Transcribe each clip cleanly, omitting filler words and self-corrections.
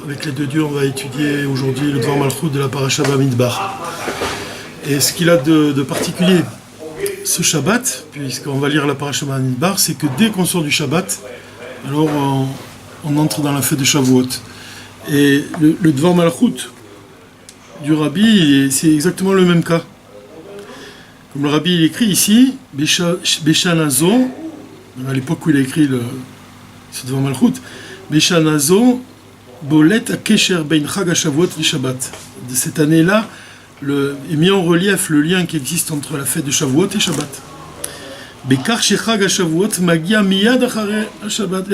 Avec l'aide de Dieu, on va étudier aujourd'hui le Dvar Malchut de la Parasha Bamidbar. Et ce qu'il a de particulier, ce Shabbat, puisqu'on va lire la Parasha Bamidbar, c'est que dès qu'on sort du Shabbat, alors on entre dans la fête de Shavuot. Et le Dvar Malchut du Rabbi, c'est exactement le même cas. Comme le Rabbi il écrit ici, Beshanazo, à l'époque où il a écrit ce Dvar Malchut, Beshanazo, Bolet a Kesher Ben Chag HaShavuot li Shabbat. De cette année-là, est mis en relief le lien qui existe entre la fête de Shavuot et Shabbat. Bekar Shechag HaShavuot magia miyad achare Shabbat.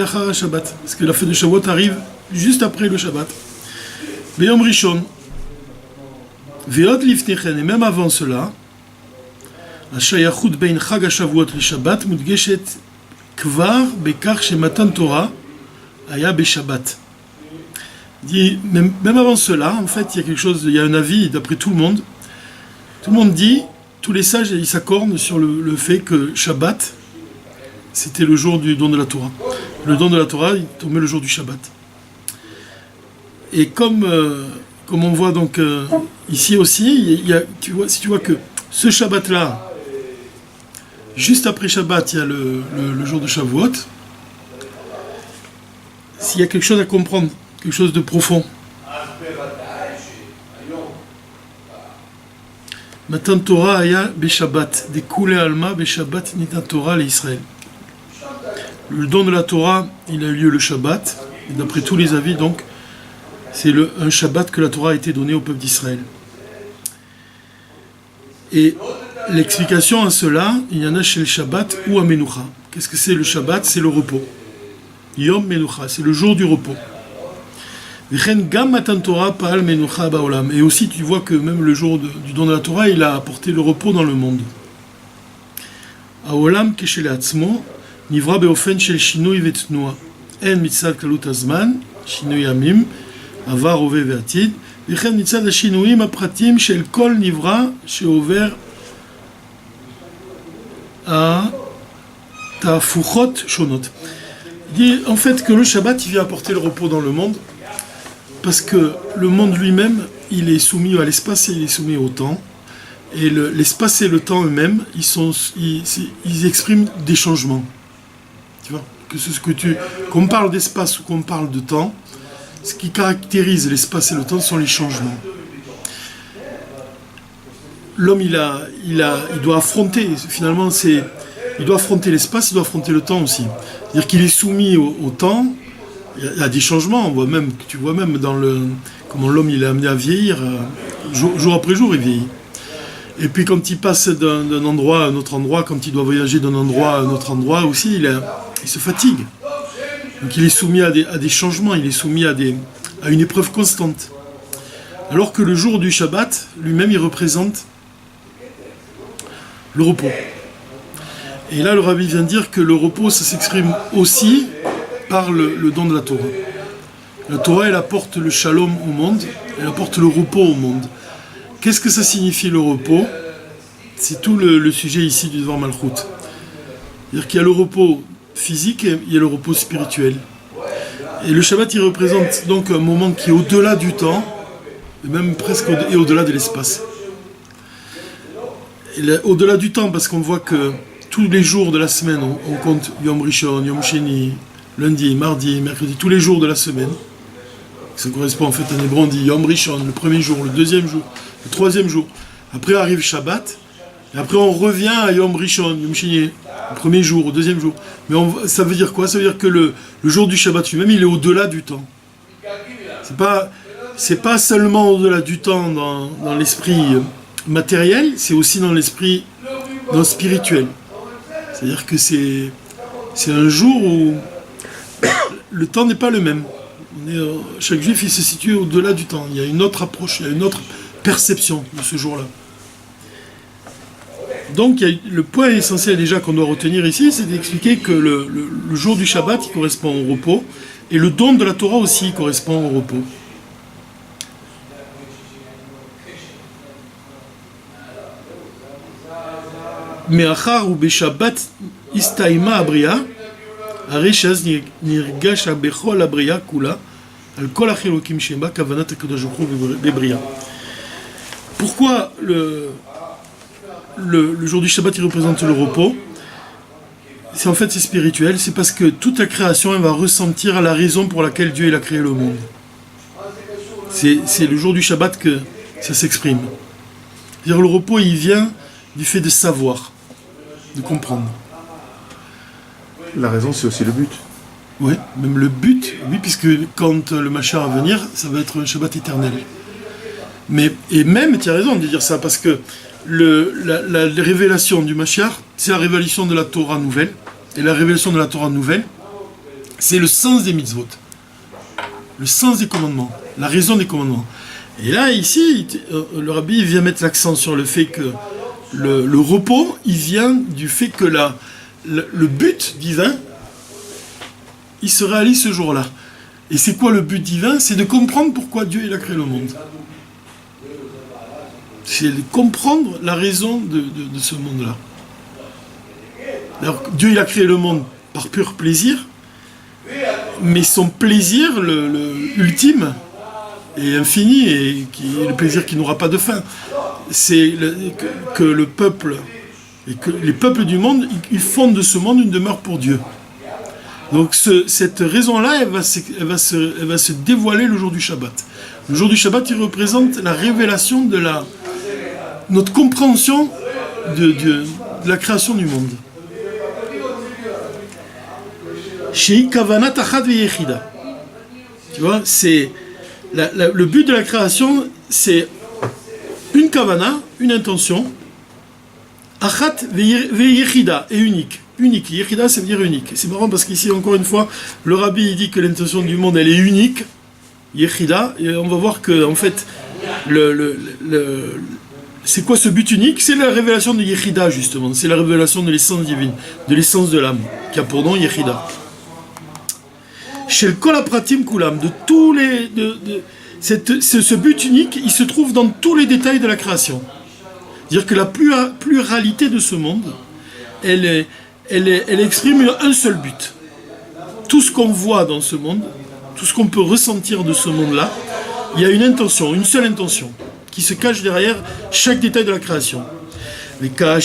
Parce que la fête de Shavuot arrive juste après le Shabbat. Beyom Rishon. Ve'od lifnechen, et même avant cela, Hashayachut Ben Chag HaShavuot li Shabbat mudgeshet kvar bekar shematan Torah aya beshabbat. Dit, même avant cela, en fait, il y a un avis d'après tout le monde. Tout le monde dit, tous les sages, ils s'accordent sur le fait que Shabbat, c'était le jour du don de la Torah. Le don de la Torah, il tombait le jour du Shabbat. Et comme on voit donc ici aussi, si tu vois que ce Shabbat-là, juste après Shabbat, il y a le jour de Shavuot, s'il y a quelque chose à comprendre, quelque chose de profond. Matan Torah aya beshabbat, des koulé alma beshabbat nitan Torah l'Israël. Le don de la Torah, il a eu lieu le Shabbat, et d'après tous les avis, donc, c'est un Shabbat que la Torah a été donnée au peuple d'Israël. Et l'explication à cela, il y en a chez le Shabbat ou à Menucha. Qu'est-ce que c'est le Shabbat? C'est le repos. Yom Menucha, c'est le jour du repos. Et aussi tu vois que même le jour du don de la Torah, il a apporté le repos dans le monde. Aolam keshel atzmo nivra beofen shel shinui vetnua en mitzad kalut azman shinui amim avar ove ve'atid v'chen mitzad hashinuim apratim shel kol nivra sheover a tafuchot shonot. Il dit en fait que le Shabbat il vient apporter le repos dans le monde. Parce que le monde lui-même, il est soumis à l'espace et il est soumis au temps. Et l'espace et le temps eux-mêmes, ils expriment des changements. Tu vois, qu'on parle d'espace ou qu'on parle de temps, ce qui caractérise l'espace et le temps sont les changements. L'homme, il doit affronter, finalement, il doit affronter l'espace, il doit affronter le temps aussi. C'est-à-dire qu'il est soumis au temps. Il y a des changements, tu vois même dans comment l'homme il est amené à vieillir, jour après jour il vieillit. Et puis quand il passe d'un endroit à un autre endroit, quand il doit voyager d'un endroit à un autre endroit aussi, il se fatigue. Donc il est soumis à des changements, il est soumis à une épreuve constante. Alors que le jour du Shabbat, lui-même il représente le repos. Et là le Rabbi vient dire que le repos ça s'exprime aussi par le don de la Torah. La Torah, elle apporte le shalom au monde, elle apporte le repos au monde. Qu'est-ce que ça signifie le repos? C'est tout le sujet ici du Dvar Malchut. C'est-à-dire qu'il y a le repos physique et il y a le repos spirituel. Et le Shabbat, il représente donc un moment qui est au-delà du temps, et même presque au-delà de l'espace. Au-delà du temps, parce qu'on voit que tous les jours de la semaine, on compte Yom Rishon, Yom Sheni, lundi, mardi, mercredi, tous les jours de la semaine. Ça correspond en fait à un hébreu, on dit Yom Rishon, le premier jour, le deuxième jour, le troisième jour. Après arrive Shabbat, et après on revient à Yom Rishon, Yom Sheni, le premier jour, le deuxième jour. Mais ça veut dire quoi? Ça veut dire que le jour du Shabbat lui-même, il est au-delà du temps. C'est pas seulement au-delà du temps dans l'esprit matériel, c'est aussi dans l'esprit spirituel. C'est-à-dire que c'est un jour où le temps n'est pas le même. Chaque juif, il se situe au-delà du temps. Il y a une autre approche, il y a une autre perception de ce jour-là. Donc, le point essentiel déjà qu'on doit retenir ici, c'est d'expliquer que le jour du Shabbat, il correspond au repos, et le don de la Torah aussi correspond au repos. Mais achar ou beshabbat istaima abriya, הרי שאז נרגש הבכור לבריאה כולה, Al kol achelokim shema kavanat hakadosh baruch hu bebria. Pourquoi le jour du Shabbat il représente le repos? C'est spirituel, c'est parce que toute la création elle va ressentir la raison pour laquelle Dieu il a créé le monde. C'est le jour du Shabbat que ça s'exprime. C'est-à-dire le repos il vient du fait de savoir, de comprendre. La raison c'est aussi le but. Oui, même le but, oui, puisque quand le Mashiach va venir, ça va être un Shabbat éternel. Et même, tu as raison de dire ça, parce que la révélation du Mashiach, c'est la révélation de la Torah nouvelle. Et la révélation de la Torah nouvelle, c'est le sens des mitzvot. Le sens des commandements, la raison des commandements. Et là, ici, le rabbi vient mettre l'accent sur le fait que le repos, il vient du fait que le but divin, il se réalise ce jour-là. Et c'est quoi le but divin? C'est de comprendre pourquoi Dieu il a créé le monde. C'est de comprendre la raison de ce monde-là. Alors, Dieu il a créé le monde par pur plaisir, mais son plaisir, ultime et infini, et le plaisir qui n'aura pas de fin, c'est que le peuple, et que les peuples du monde, ils font de ce monde une demeure pour Dieu. Donc cette raison-là, elle va se dévoiler le jour du Shabbat. Le jour du Shabbat, il représente la révélation de notre compréhension de la création du monde. Shei kavanat achat veyechida. Tu vois, c'est le but de la création, c'est une kavana, une intention, achat veyechida, et unique. Unique. Yechida, ça veut dire unique. C'est marrant parce qu'ici, encore une fois, le rabbi il dit que l'intention du monde, elle est unique. Yechida. Et on va voir que, en fait, c'est quoi ce but unique? C'est la révélation de Yechida, justement. C'est la révélation de l'essence divine, de l'essence de l'âme, qui a pour nom Yechida. Chez le Kol Hapratim Kulam, de tous les. Ce but unique, il se trouve dans tous les détails de la création. C'est-à-dire que la pluralité de ce monde, elle exprime un seul but. Tout ce qu'on voit dans ce monde, tout ce qu'on peut ressentir de ce monde-là, il y a une intention, une seule intention, qui se cache derrière chaque détail de la création. Quand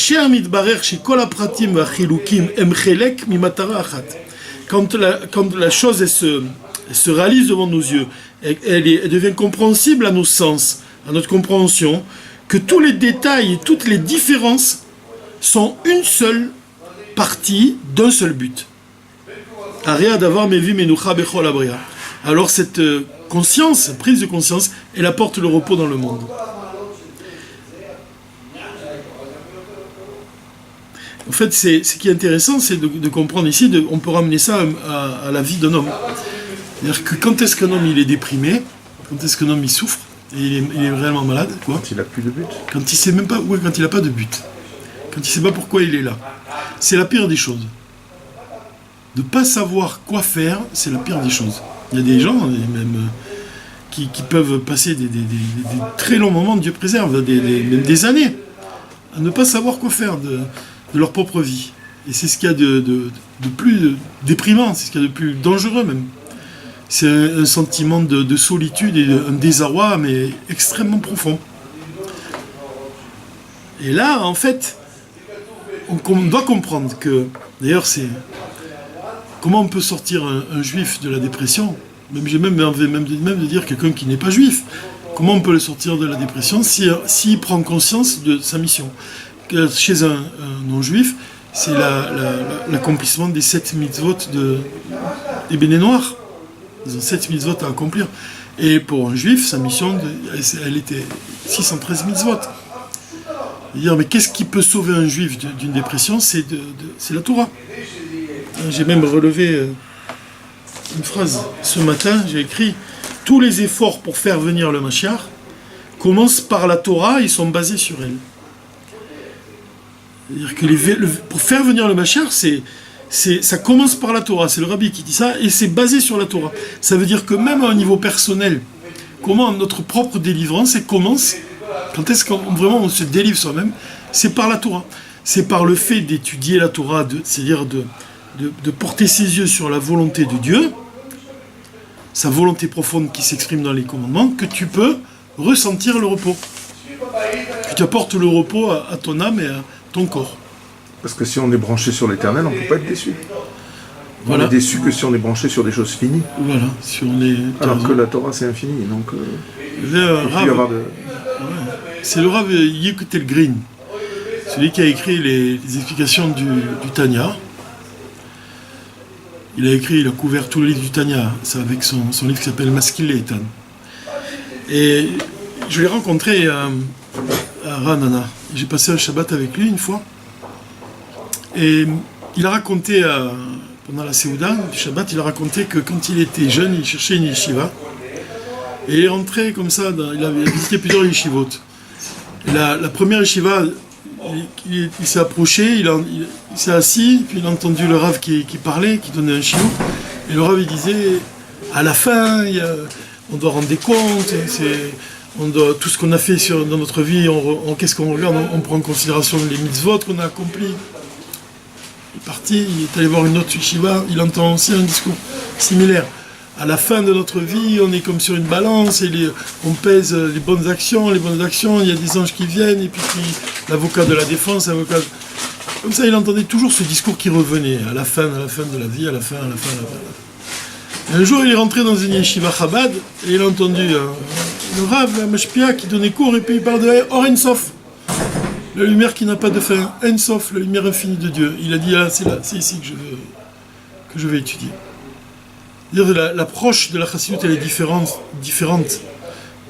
la chose elle se réalise devant nos yeux, elle devient compréhensible à nos sens, à notre compréhension, que tous les détails et toutes les différences sont une seule partie d'un seul but. Alors cette conscience, prise de conscience, elle apporte le repos dans le monde. En fait, ce qui est intéressant, c'est de comprendre ici, on peut ramener ça à la vie d'un homme. C'est-à-dire que quand est-ce qu'un homme il est déprimé, quand est-ce qu'un homme il souffre, et il est réellement malade, quoi. Quand il n'a plus de but. Quand il sait même pas, quand il n'a pas de but. Quand il ne sait pas pourquoi il est là. C'est la pire des choses. De ne pas savoir quoi faire, c'est la pire des choses. Il y a des gens, même, qui peuvent passer des très longs moments, Dieu préserve, même des années, à ne pas savoir quoi faire de leur propre vie. Et c'est ce qu'il y a de plus déprimant, c'est ce qu'il y a de plus dangereux même. C'est un sentiment de solitude et un désarroi, mais extrêmement profond. Et là, en fait, on doit comprendre que, d'ailleurs, c'est comment on peut sortir un juif de la dépression. J'ai même de dire quelqu'un qui n'est pas juif. Comment on peut le sortir de la dépression s'il prend conscience de sa mission? Chez un non-juif, c'est l'accomplissement des 7 mitzvot des bénés noirs. Ils ont 7 mitzvot à accomplir. Et pour un juif, sa mission, elle était 613 mitzvot. Dire, mais qu'est-ce qui peut sauver un juif d'une dépression? C'est la Torah. J'ai même relevé une phrase. Ce matin, j'ai écrit « Tous les efforts pour faire venir le Mashiach commencent par la Torah, ils sont basés sur elle. » C'est-à-dire que pour faire venir le Mashiach, ça commence par la Torah. C'est le rabbi qui dit ça, et c'est basé sur la Torah. Ça veut dire que même à un niveau personnel, comment notre propre délivrance, elle commence, quand est-ce qu'on vraiment on se délivre soi-même, c'est par la Torah. C'est par le fait d'étudier la Torah, c'est-à-dire de porter ses yeux sur la volonté de Dieu. sa volonté profonde qui s'exprime dans les commandements, que tu peux ressentir le repos. Que tu apportes le repos à ton âme et à ton corps. Parce que si on est branché sur l'éternel, on ne peut pas être déçu. Voilà. On est déçu que si on est branché sur des choses finies. Voilà, si on est... Alors que la Torah, c'est infini. Donc, c'est le Rav Yekutel Green, celui qui a écrit les explications du Tanya. Il a couvert tout le livre du Tanya, c'est avec son livre qui s'appelle Maskil Leitan. Et je l'ai rencontré à Ranana. J'ai passé un Shabbat avec lui une fois. Et il a raconté, pendant la Séouda du Shabbat, il a raconté que quand il était jeune, il cherchait une yeshiva. Et il est rentré comme ça, il avait visité plusieurs yeshivot. Et la première yeshiva, il s'est approché, il s'est assis, puis il a entendu le Rav qui parlait, qui donnait un shiur. Et le Rav il disait, à la fin, on doit rendre des comptes, tout ce qu'on a fait dans notre vie, qu'est-ce qu'on regarde, on prend en considération les mitzvot qu'on a accomplis. Il est parti, il est allé voir une autre yeshiva, il entend aussi un discours similaire. À la fin de notre vie, on est comme sur une balance et on pèse les bonnes actions, il y a des anges qui viennent, et puis l'avocat de la défense, Comme ça, il entendait toujours ce discours qui revenait, à la fin de la vie, à la fin. Et un jour, il est rentré dans une yeshiva Chabad, et il a entendu le Rav, la Mashpia, qui donnait cours, et puis il parle de Or Ein Sof, la lumière qui n'a pas de fin, Ein Sof, la lumière infinie de Dieu. Il a dit, c'est ici que je vais étudier. C'est-à-dire l'approche de la Chassidut, elle est différente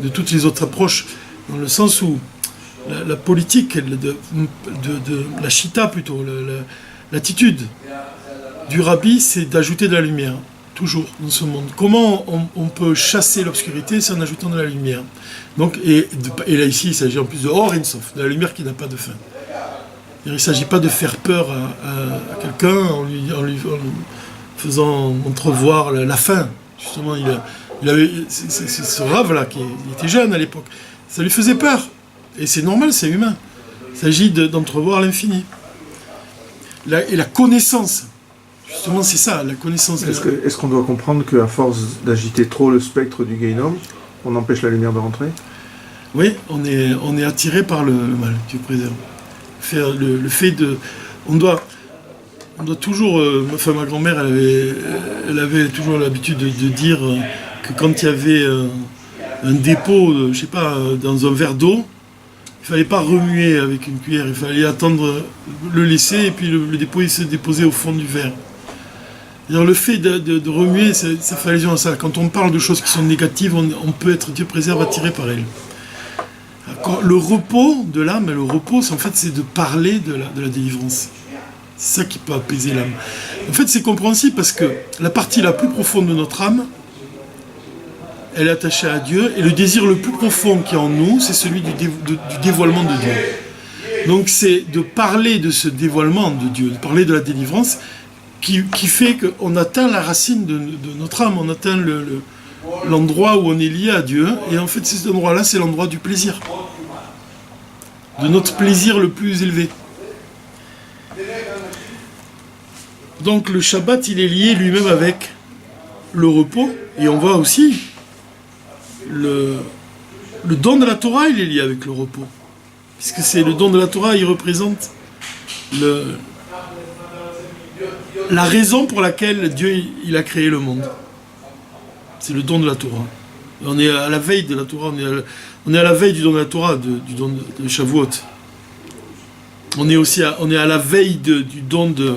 de toutes les autres approches, dans le sens où la politique, de la chita plutôt, l'attitude du rabbi, c'est d'ajouter de la lumière, toujours, dans ce monde. Comment on peut chasser l'obscurité? C'est en ajoutant de la lumière. Donc, et là, ici, il s'agit en plus de Or Ein Sof, de la lumière qui n'a pas de fin. Il ne s'agit pas de faire peur à quelqu'un en lui faisant entrevoir la fin. Justement, il avait ce Rav-là, qui était jeune à l'époque, ça lui faisait peur. Et c'est normal, c'est humain. Il s'agit d'entrevoir l'infini. Et la connaissance, justement, c'est ça, la connaissance. Est-ce qu'on doit comprendre qu'à force d'agiter trop le spectre du Gehinnom, on empêche la lumière de rentrer? Oui, on est attiré par le mal, Dieu préserve. Le fait de... On doit toujours... ma grand-mère, elle avait toujours l'habitude de dire que quand il y avait un dépôt, je sais pas, dans un verre d'eau, il ne fallait pas remuer avec une cuillère, il fallait attendre, le laisser, et puis le dépôt il se déposait au fond du verre. Alors, le fait de remuer, ça fait allusion à ça. Quand on parle de choses qui sont négatives, on peut être, Dieu préserve, attiré par elles. Le repos de l'âme, le repos, en fait, c'est de parler de la délivrance. C'est ça qui peut apaiser l'âme. En fait, c'est compréhensible parce que la partie la plus profonde de notre âme, elle est attachée à Dieu, et le désir le plus profond qui est en nous, c'est celui du dévoilement de Dieu. Donc c'est de parler de ce dévoilement de Dieu, de parler de la délivrance, qui fait qu'on atteint la racine de notre âme, on atteint l'endroit où on est lié à Dieu, et en fait cet endroit-là, c'est l'endroit du plaisir, de notre plaisir le plus élevé. Donc le Shabbat, il est lié lui-même avec le repos, et on voit aussi le don de la Torah, il est lié avec le repos. Puisque c'est le don de la Torah, il représente la raison pour laquelle Dieu il a créé le monde. C'est le don de la Torah. On est à la veille de la Torah, on est à la veille du don de la Torah, du don de Shavuot. On est à la veille du don de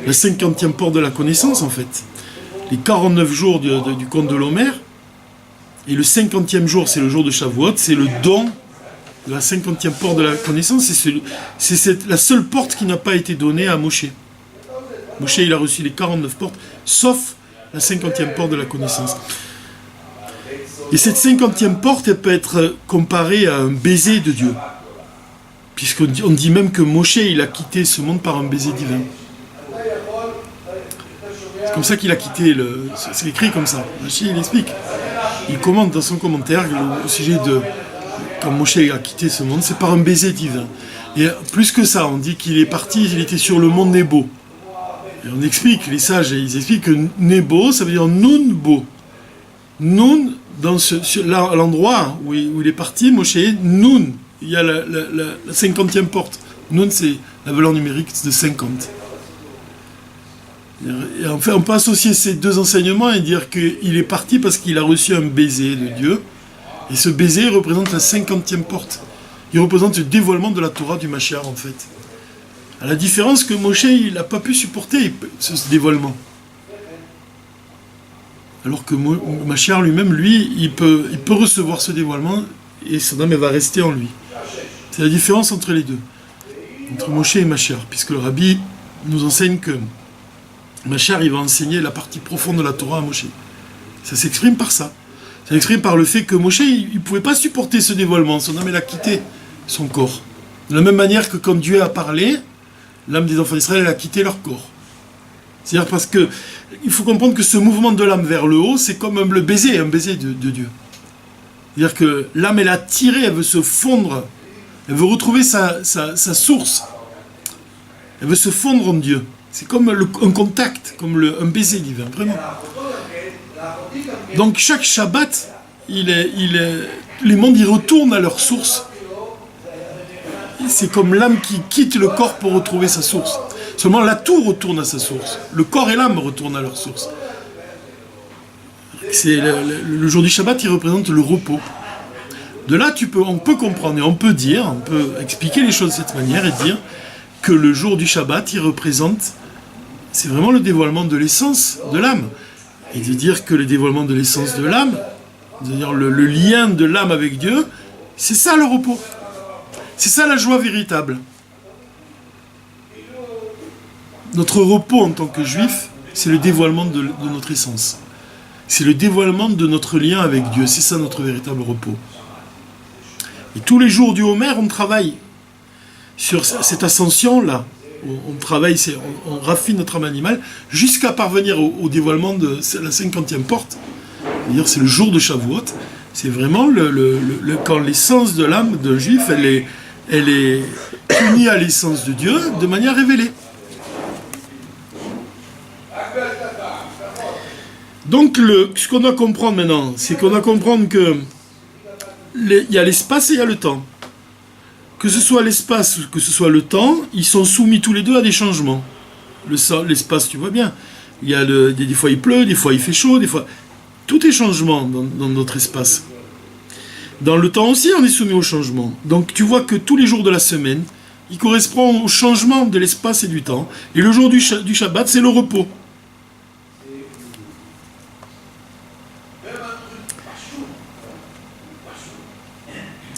la 50e porte de la connaissance, en fait. Les 49 jours du conte de l'Homère. Et le 50e jour, c'est le jour de Shavuot, c'est le don de la 50e porte de la connaissance. C'est la seule porte qui n'a pas été donnée à Moshe. Moshe, il a reçu les 49 portes, sauf la 50e porte de la connaissance. Et cette 50e porte, elle peut être comparée à un baiser de Dieu. Puisqu'on dit même que Moshe, il a quitté ce monde par un baiser divin. C'est comme ça qu'il a quitté c'est écrit comme ça. Rashi, il explique. Il commente dans son commentaire au sujet de quand Moshe a quitté ce monde, c'est par un baiser divin. Et plus que ça, on dit qu'il est parti, il était sur le mont Nebo. Et on explique, les sages, ils expliquent que Nebo, ça veut dire Nunbo. Nun, à l'endroit où il est parti, Moshe, Nun, il y a la 50e porte. Nun, c'est la valeur numérique de 50. Et en fait, on peut associer ces deux enseignements et dire qu'il est parti parce qu'il a reçu un baiser de Dieu. Et ce baiser représente la 50e porte. Il représente le dévoilement de la Torah du Mashiach, en fait. À la différence que Moshe, il n'a pas pu supporter ce dévoilement. Alors que Mashiach lui-même, lui, il peut recevoir ce dévoilement et son âme, elle va rester en lui. C'est la différence entre les deux. Entre Moshe et Mashiach, puisque le Rabbi nous enseigne que Mashiach, il va enseigner la partie profonde de la Torah à Moshe. Ça s'exprime par ça. Ça s'exprime par le fait que Moshe, il ne pouvait pas supporter ce dévoilement. Son âme, elle a quitté son corps. De la même manière que quand Dieu a parlé, l'âme des enfants d'Israël, elle a quitté leur corps. C'est-à-dire parce que il faut comprendre que ce mouvement de l'âme vers le haut, c'est comme un baiser de Dieu. C'est-à-dire que l'âme, elle a tiré, elle veut se fondre, elle veut retrouver sa source. Elle veut se fondre en Dieu. C'est comme un contact, comme un baiser divin, vraiment. Donc chaque Shabbat, les mondes y retournent à leur source. C'est comme l'âme qui quitte le corps pour retrouver sa source. Seulement là, tout retourne à sa source. Le corps et l'âme retournent à leur source. C'est le jour du Shabbat, il représente le repos. De là, on peut comprendre et on peut expliquer les choses de cette manière et dire que le jour du Shabbat, il représente, c'est vraiment le dévoilement de l'essence de l'âme. Et de dire que le dévoilement de l'essence de l'âme, c'est-à-dire le lien de l'âme avec Dieu, c'est ça le repos. C'est ça la joie véritable. Notre repos en tant que juif, c'est le dévoilement de notre essence. C'est le dévoilement de notre lien avec Dieu. C'est ça notre véritable repos. Et tous les jours du Homer, on travaille sur cette ascension-là. On travaille, on raffine notre âme animale jusqu'à parvenir au dévoilement de la 50e porte. C'est-à-dire, c'est le jour de Shavuot. C'est vraiment quand l'essence de l'âme d'un juif, elle est unie à l'essence de Dieu de manière révélée. Donc, ce qu'on doit comprendre maintenant, c'est qu'on doit comprendre que il y a l'espace et il y a le temps. Que ce soit l'espace ou que ce soit le temps, ils sont soumis tous les deux à des changements. L'espace, tu vois bien, des fois il pleut, des fois il fait chaud, des fois... Tout est changement dans notre espace. Dans le temps aussi, on est soumis au changement. Donc tu vois que tous les jours de la semaine, ils correspondent au changement de l'espace et du temps. Et le jour du Shabbat, c'est le repos.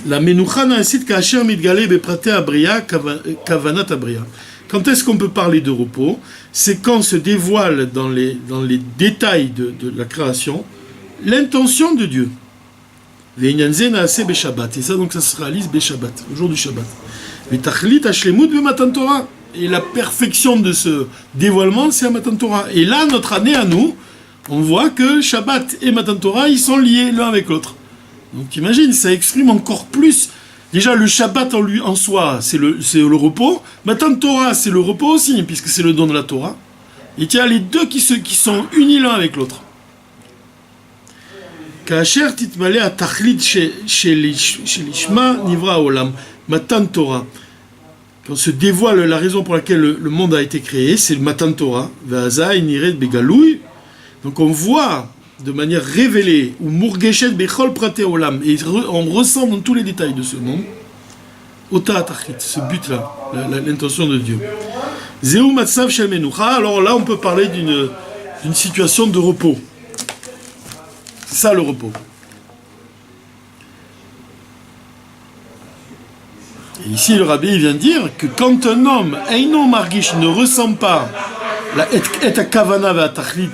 La menucha na'asit ka'asher mitgale beprate abriya kavanat abriya. Quand est-ce qu'on peut parler de repos? C'est quand se dévoile dans les détails de la création l'intention de Dieu. Ve'inyan ze na'aseh beShabbat. Et ça, donc, ça se réalise beShabbat, au jour du Shabbat. Ve'tachlit hashlemut beMatan Torah. Et la perfection de ce dévoilement, c'est à Matan Torah. Et là, notre année à nous, on voit que Shabbat et Matan Torah, ils sont liés l'un avec l'autre. Donc imagine, ça exprime encore plus. Déjà, le Shabbat en soi, c'est le repos. Matan Torah, c'est le repos aussi, puisque c'est le don de la Torah. Et il y a les deux qui sont unis l'un avec l'autre. Ka'asher titmale atachlit shelishma nivra olam. Matan Torah. Quand se dévoile la raison pour laquelle le monde a été créé, c'est le Matan Torah. Ve'azai niret begalouy. Donc on voit de manière révélée, ou Murgeshet Bechol Prate Olam, et on ressent dans tous les détails de ce monde, Ota Atachit, ce but-là, l'intention de Dieu. Zeu Matsav Shel Menucha, alors là on peut parler d'une situation de repos. C'est ça le repos. Et ici le Rabbi vient dire que quand un homme, Eino Margish, ne ressent pas la Et Kavana Ve'atachlit,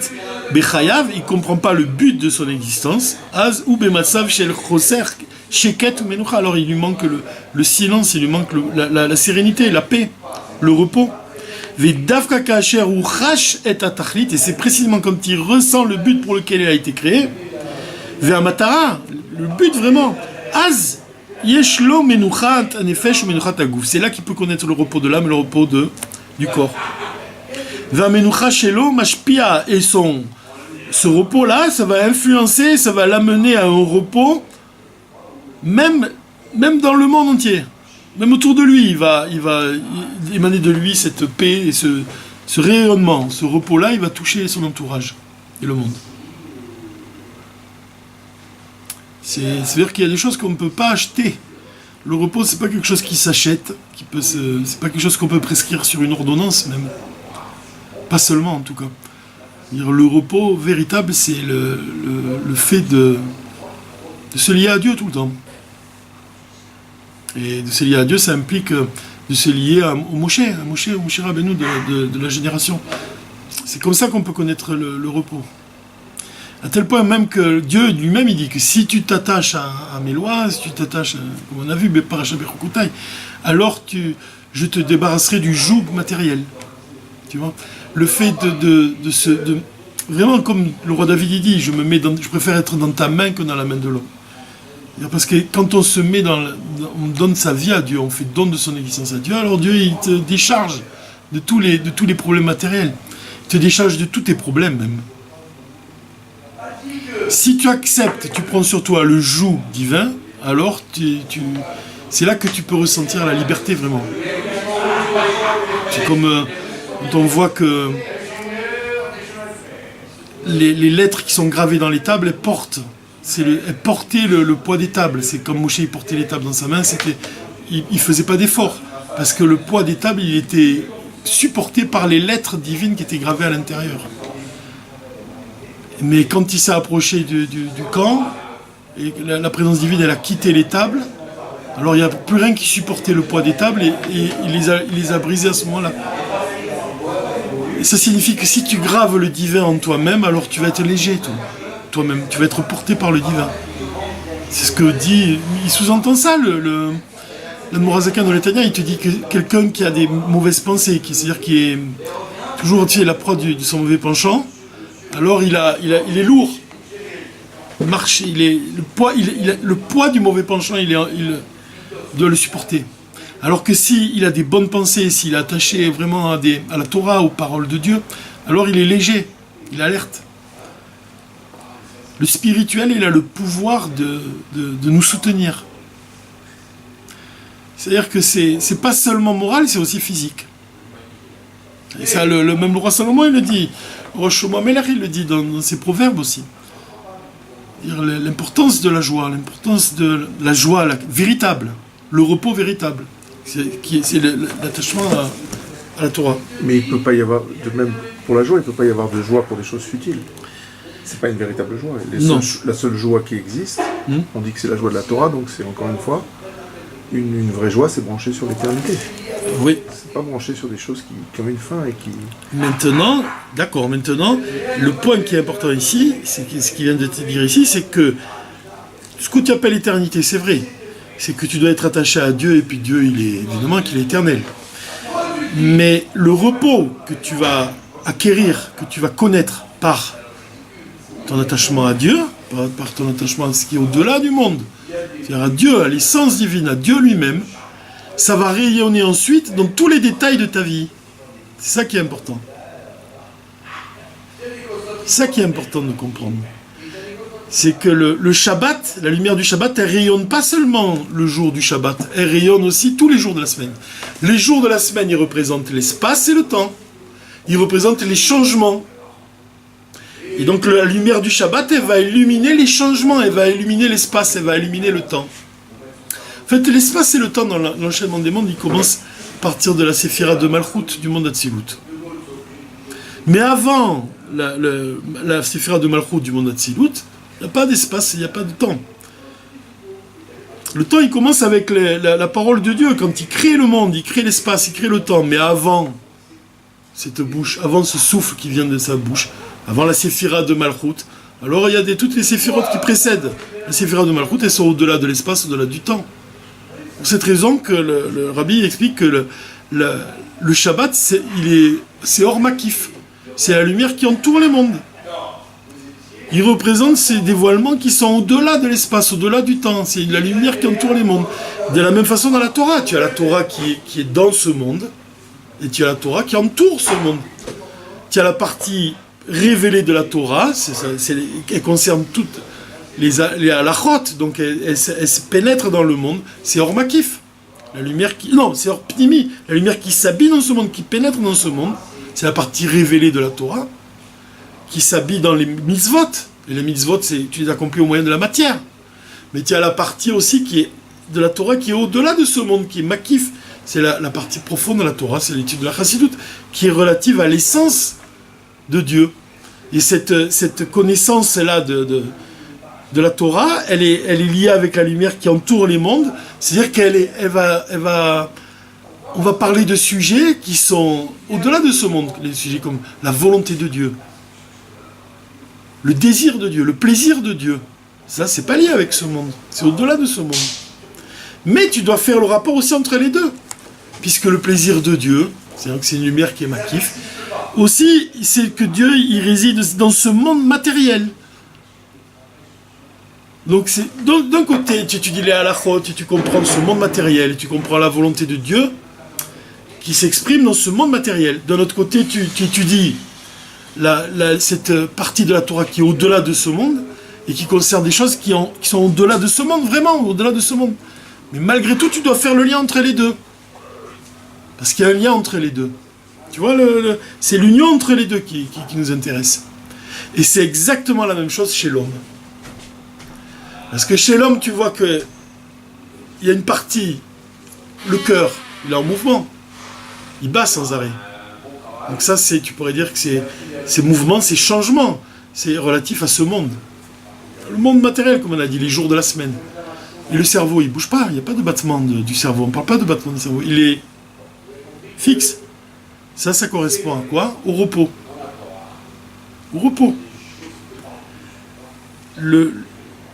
Bechayav, il ne comprend pas le but de son existence. Az ou Bematsav Shel Choser Sheket Menucha. Alors il lui manque le silence, il lui manque la sérénité, la paix, le repos. Vedavka Kacher ou Chash et Atachlit, et c'est précisément quand il ressent le but pour lequel il a été créé. Ve'amatara, le but vraiment. Az Yeshlo Menuchat Nefesh Menuchat Aguf. C'est là qu'il peut connaître le repos de l'âme et le repos du corps. Ve'amenucha Shelo Mashpia, et ce repos-là, ça va influencer, ça va l'amener à un repos, même dans le monde entier. Même autour de lui, il va émaner de lui cette paix et ce rayonnement. Ce repos-là, il va toucher son entourage et le monde. C'est-à-dire qu'il y a des choses qu'on ne peut pas acheter. Le repos, c'est pas quelque chose qui s'achète, c'est pas quelque chose qu'on peut prescrire sur une ordonnance même. Pas seulement en tout cas. Le repos véritable, c'est le fait de se lier à Dieu tout le temps. Et de se lier à Dieu, ça implique de se lier au Moshe Rabbeinu de la génération. C'est comme ça qu'on peut connaître le repos. À tel point même que Dieu lui-même, il dit que si tu t'attaches à mes lois, si tu t'attaches, comme on a vu, Parashat Bechukotai, alors je te débarrasserai du joug matériel. Tu vois, le fait de vraiment comme le roi David il dit, je préfère être dans ta main que dans la main de l'homme. Parce que quand on se met on donne sa vie à Dieu, on fait don de son existence à Dieu, alors Dieu il te décharge de tous les problèmes matériels. Il te décharge de tous tes problèmes même. Si tu acceptes, tu prends sur toi le joug divin, alors c'est là que tu peux ressentir la liberté vraiment. C'est comme quand on voit que les lettres qui sont gravées dans les tables, elles portaient le poids des tables. C'est comme Moshe portait les tables dans sa main, il faisait pas d'effort. Parce que le poids des tables, il était supporté par les lettres divines qui étaient gravées à l'intérieur. Mais quand il s'est approché du camp, et la présence divine elle a quitté les tables, alors il n'y a plus rien qui supportait le poids des tables et il les a brisées à ce moment-là. Et ça signifie que si tu graves le divin en toi-même, alors tu vas être léger toi-même, tu vas être porté par le divin. C'est ce que dit, il sous-entend ça, le Morazaka dans l'Etania, il te dit que quelqu'un qui a des mauvaises pensées, c'est-à-dire qui est toujours la proie de son mauvais penchant, alors il est lourd. Le poids du mauvais penchant, il doit le supporter. Alors que s'il a des bonnes pensées, s'il est attaché vraiment à la Torah, aux paroles de Dieu, alors il est léger, il est alerte. Le spirituel, il a le pouvoir de nous soutenir. C'est-à-dire que c'est pas seulement moral, c'est aussi physique. Et ça, même le roi Salomon, il le dit. Rosh Hashanah, il le dit dans ses proverbes aussi. L'importance de la joie, véritable, le repos véritable. C'est l'attachement à la Torah. Mais il peut pas y avoir, de même pour la joie, il ne peut pas y avoir de joie pour des choses futiles. C'est pas une véritable joie. La seule joie qui existe, on dit que c'est la joie de la Torah, donc c'est encore une fois, une vraie joie, c'est branché sur l'éternité. Oui. C'est pas branché sur des choses qui ont une fin et qui... Maintenant, le point qui est important ici, c'est ce qu'il vient de te dire ici, c'est que ce que tu appelles l'éternité, c'est vrai. C'est que tu dois être attaché à Dieu, et puis Dieu, évidemment qu'il est éternel. Mais le repos que tu vas acquérir, que tu vas connaître par ton attachement à Dieu, par ton attachement à ce qui est au-delà du monde, c'est-à-dire à Dieu, à l'essence divine, à Dieu lui-même, ça va rayonner ensuite dans tous les détails de ta vie. C'est ça qui est important. C'est ça qui est important de comprendre. C'est que le Shabbat, la lumière du Shabbat, elle rayonne pas seulement le jour du Shabbat, elle rayonne aussi tous les jours de la semaine. Les jours de la semaine, ils représentent l'espace et le temps. Ils représentent les changements. Et donc la lumière du Shabbat, elle va illuminer les changements, elle va illuminer l'espace, elle va illuminer le temps. En fait, l'espace et le temps dans l'enchaînement des mondes, il commence à partir de la séphira de Malchut, du monde d'Atsilut. Mais avant la séphira de Malchut, du monde d'Atsilut, il n'y a pas d'espace, il n'y a pas de temps. Le temps, il commence avec la parole de Dieu. Quand il crée le monde, il crée l'espace, il crée le temps. Mais avant cette bouche, avant ce souffle qui vient de sa bouche, avant la séphira de Malchut, alors il y a toutes les séphirotes qui précèdent. Les séphiras de Malchut, elles sont au-delà de l'espace, au-delà du temps. Pour cette raison que le rabbi explique que le Shabbat, c'est hors makif. C'est la lumière qui entoure les mondes. Il représente ces dévoilements qui sont au-delà de l'espace, au-delà du temps. C'est la lumière qui entoure les mondes. De la même façon dans la Torah, tu as la Torah qui est dans ce monde, et tu as la Torah qui entoure ce monde. Tu as la partie révélée de la Torah, elle concerne toutes les halachot, donc elle se pénètre dans le monde, c'est Or Makif. La lumière c'est Or Pnimi, la lumière qui s'habille dans ce monde, qui pénètre dans ce monde, c'est la partie révélée de la Torah, qui s'habille dans les mitzvot. Et les mitzvot, tu les accomplis au moyen de la matière. Mais tu as la partie aussi qui est de la Torah qui est au-delà de ce monde, qui est Makif. C'est la partie profonde de la Torah, c'est l'étude de la Chassidut, qui est relative à l'essence de Dieu. Et cette connaissance-là de la Torah, elle est liée avec la lumière qui entoure les mondes. C'est-à-dire on va parler de sujets qui sont au-delà de ce monde, des sujets comme la volonté de Dieu, le désir de Dieu, le plaisir de Dieu. Ça, c'est pas lié avec ce monde, c'est au-delà de ce monde. Mais tu dois faire le rapport aussi entre les deux, puisque le plaisir de Dieu, c'est-à-dire que c'est une lumière qui est makif, aussi, c'est que Dieu, il réside dans ce monde matériel. Donc, d'un côté, tu étudies les halachot, tu comprends ce monde matériel, tu comprends la volonté de Dieu qui s'exprime dans ce monde matériel. D'un autre côté, tu étudies cette partie de la Torah qui est au-delà de ce monde et qui concerne des choses qui sont au-delà de ce monde, vraiment au-delà de ce monde. Mais malgré tout, tu dois faire le lien entre les deux. Parce qu'il y a un lien entre les deux. Tu vois, c'est l'union entre les deux qui nous intéresse. Et c'est exactement la même chose chez l'homme. Parce que chez l'homme, tu vois que il y a une partie, le cœur, il est en mouvement. Il bat sans arrêt. Donc ça, tu pourrais dire que ces mouvements, ces changements, c'est relatif à ce monde. Le monde matériel, comme on a dit, les jours de la semaine. Et le cerveau, il ne bouge pas, il n'y a pas de battement du cerveau. On ne parle pas de battement du cerveau. Il est fixe. Ça correspond à quoi? Au repos. Au repos. Le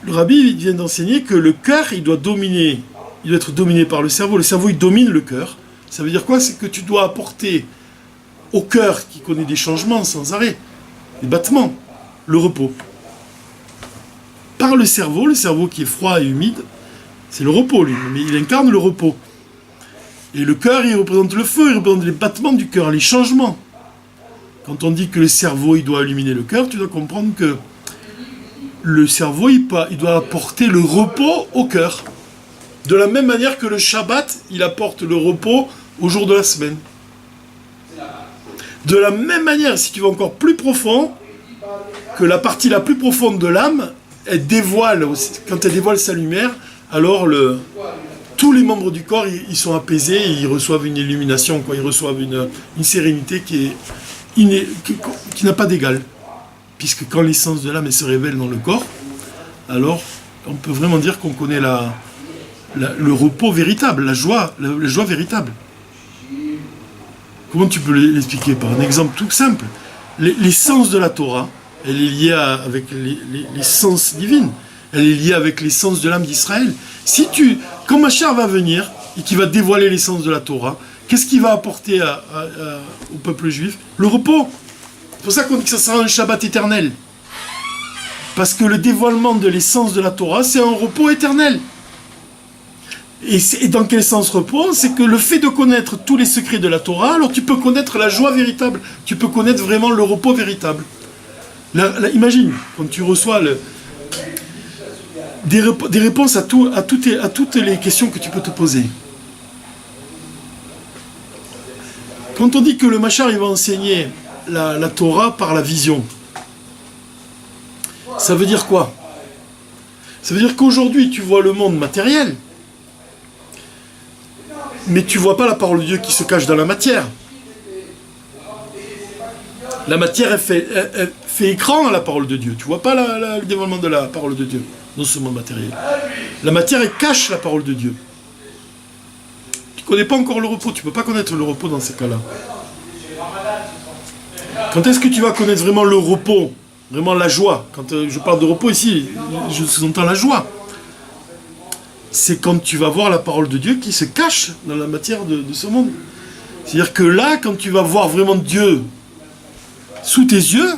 rabbi vient d'enseigner que le cœur, il doit être dominé par le cerveau. Le cerveau, il domine le cœur. Ça veut dire quoi? C'est que tu dois apporter au cœur, qui connaît des changements sans arrêt, des battements, le repos. Par le cerveau qui est froid et humide, c'est le repos, lui, mais il incarne le repos. Et le cœur, il représente le feu, il représente les battements du cœur, les changements. Quand on dit que le cerveau, il doit illuminer le cœur, tu dois comprendre que le cerveau, il doit apporter le repos au cœur. De la même manière que le Shabbat, il apporte le repos au jour de la semaine. De la même manière, si tu vas encore plus profond, que la partie la plus profonde de l'âme, quand elle dévoile sa lumière, alors tous les membres du corps, ils sont apaisés, et ils reçoivent une illumination, ils reçoivent une sérénité qui n'a pas d'égal. Puisque quand l'essence de l'âme se révèle dans le corps, alors on peut vraiment dire qu'on connaît le repos véritable, la joie véritable. Comment tu peux l'expliquer? Par un exemple tout simple. L'essence de la Torah, elle est liée avec l'essence divine. Elle est liée avec l'essence de l'âme d'Israël. Quand Mashiach va venir et qu'il va dévoiler l'essence de la Torah, qu'est-ce qu'il va apporter au peuple juif? Le repos. C'est pour ça qu'on dit que ça sera un Shabbat éternel. Parce que le dévoilement de l'essence de la Torah, c'est un repos éternel. Et dans quel sens repos? C'est que le fait de connaître tous les secrets de la Torah, alors tu peux connaître la joie véritable. Tu peux connaître vraiment le repos véritable. Imagine, quand tu reçois des réponses à toutes les questions que tu peux te poser. Quand on dit que le Machar, il va enseigner la Torah par la vision, ça veut dire quoi? Ça veut dire qu'aujourd'hui, tu vois le monde matériel, mais tu ne vois pas la parole de Dieu qui se cache dans la matière. La matière, elle fait écran à la parole de Dieu. Tu ne vois pas le dévoilement de la parole de Dieu dans ce monde matériel. La matière, elle cache la parole de Dieu. Tu ne connais pas encore le repos. Tu ne peux pas connaître le repos dans ces cas-là. Quand est-ce que tu vas connaître vraiment le repos? Vraiment la joie? Quand je parle de repos ici, je sous-entends la joie. C'est quand tu vas voir la parole de Dieu qui se cache dans la matière de ce monde. C'est-à-dire que là, quand tu vas voir vraiment Dieu sous tes yeux,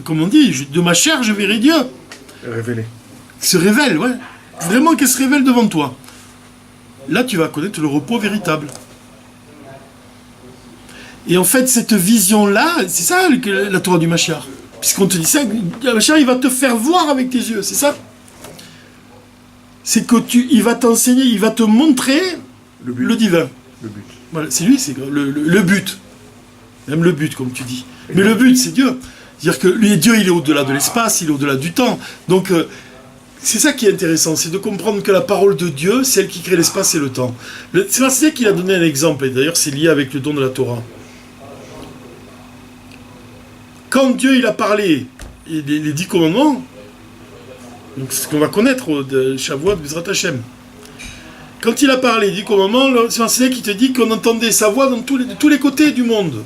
comme on dit, de ma chair, je verrai Dieu. Révélé. Il se révèle, ouais. Vraiment qu'il se révèle devant toi. Là, tu vas connaître le repos véritable. Et en fait, cette vision-là, c'est ça la Torah du Mashiach. Puisqu'on te dit ça, il va te faire voir avec tes yeux, c'est ça? C'est que il va t'enseigner, il va te montrer le divin. Le but. Voilà, c'est lui, c'est le but. Même le but, comme tu dis. Mais le but, c'est Dieu. C'est-à-dire que lui, Dieu, il est au-delà de l'espace, il est au-delà du temps. Donc, c'est ça qui est intéressant, c'est de comprendre que la parole de Dieu, c'est elle qui crée l'espace et le temps. C'est Marseillais qu'il a donné un exemple, et d'ailleurs, c'est lié avec le don de la Torah. Quand Dieu, il a parlé, les 10 commandements, donc c'est ce qu'on va connaître de Shavuot, Bezrat Hashem. Quand il a parlé, les 10 commandements, c'est Marseillais qui te dit qu'on entendait sa voix de tous les côtés du monde.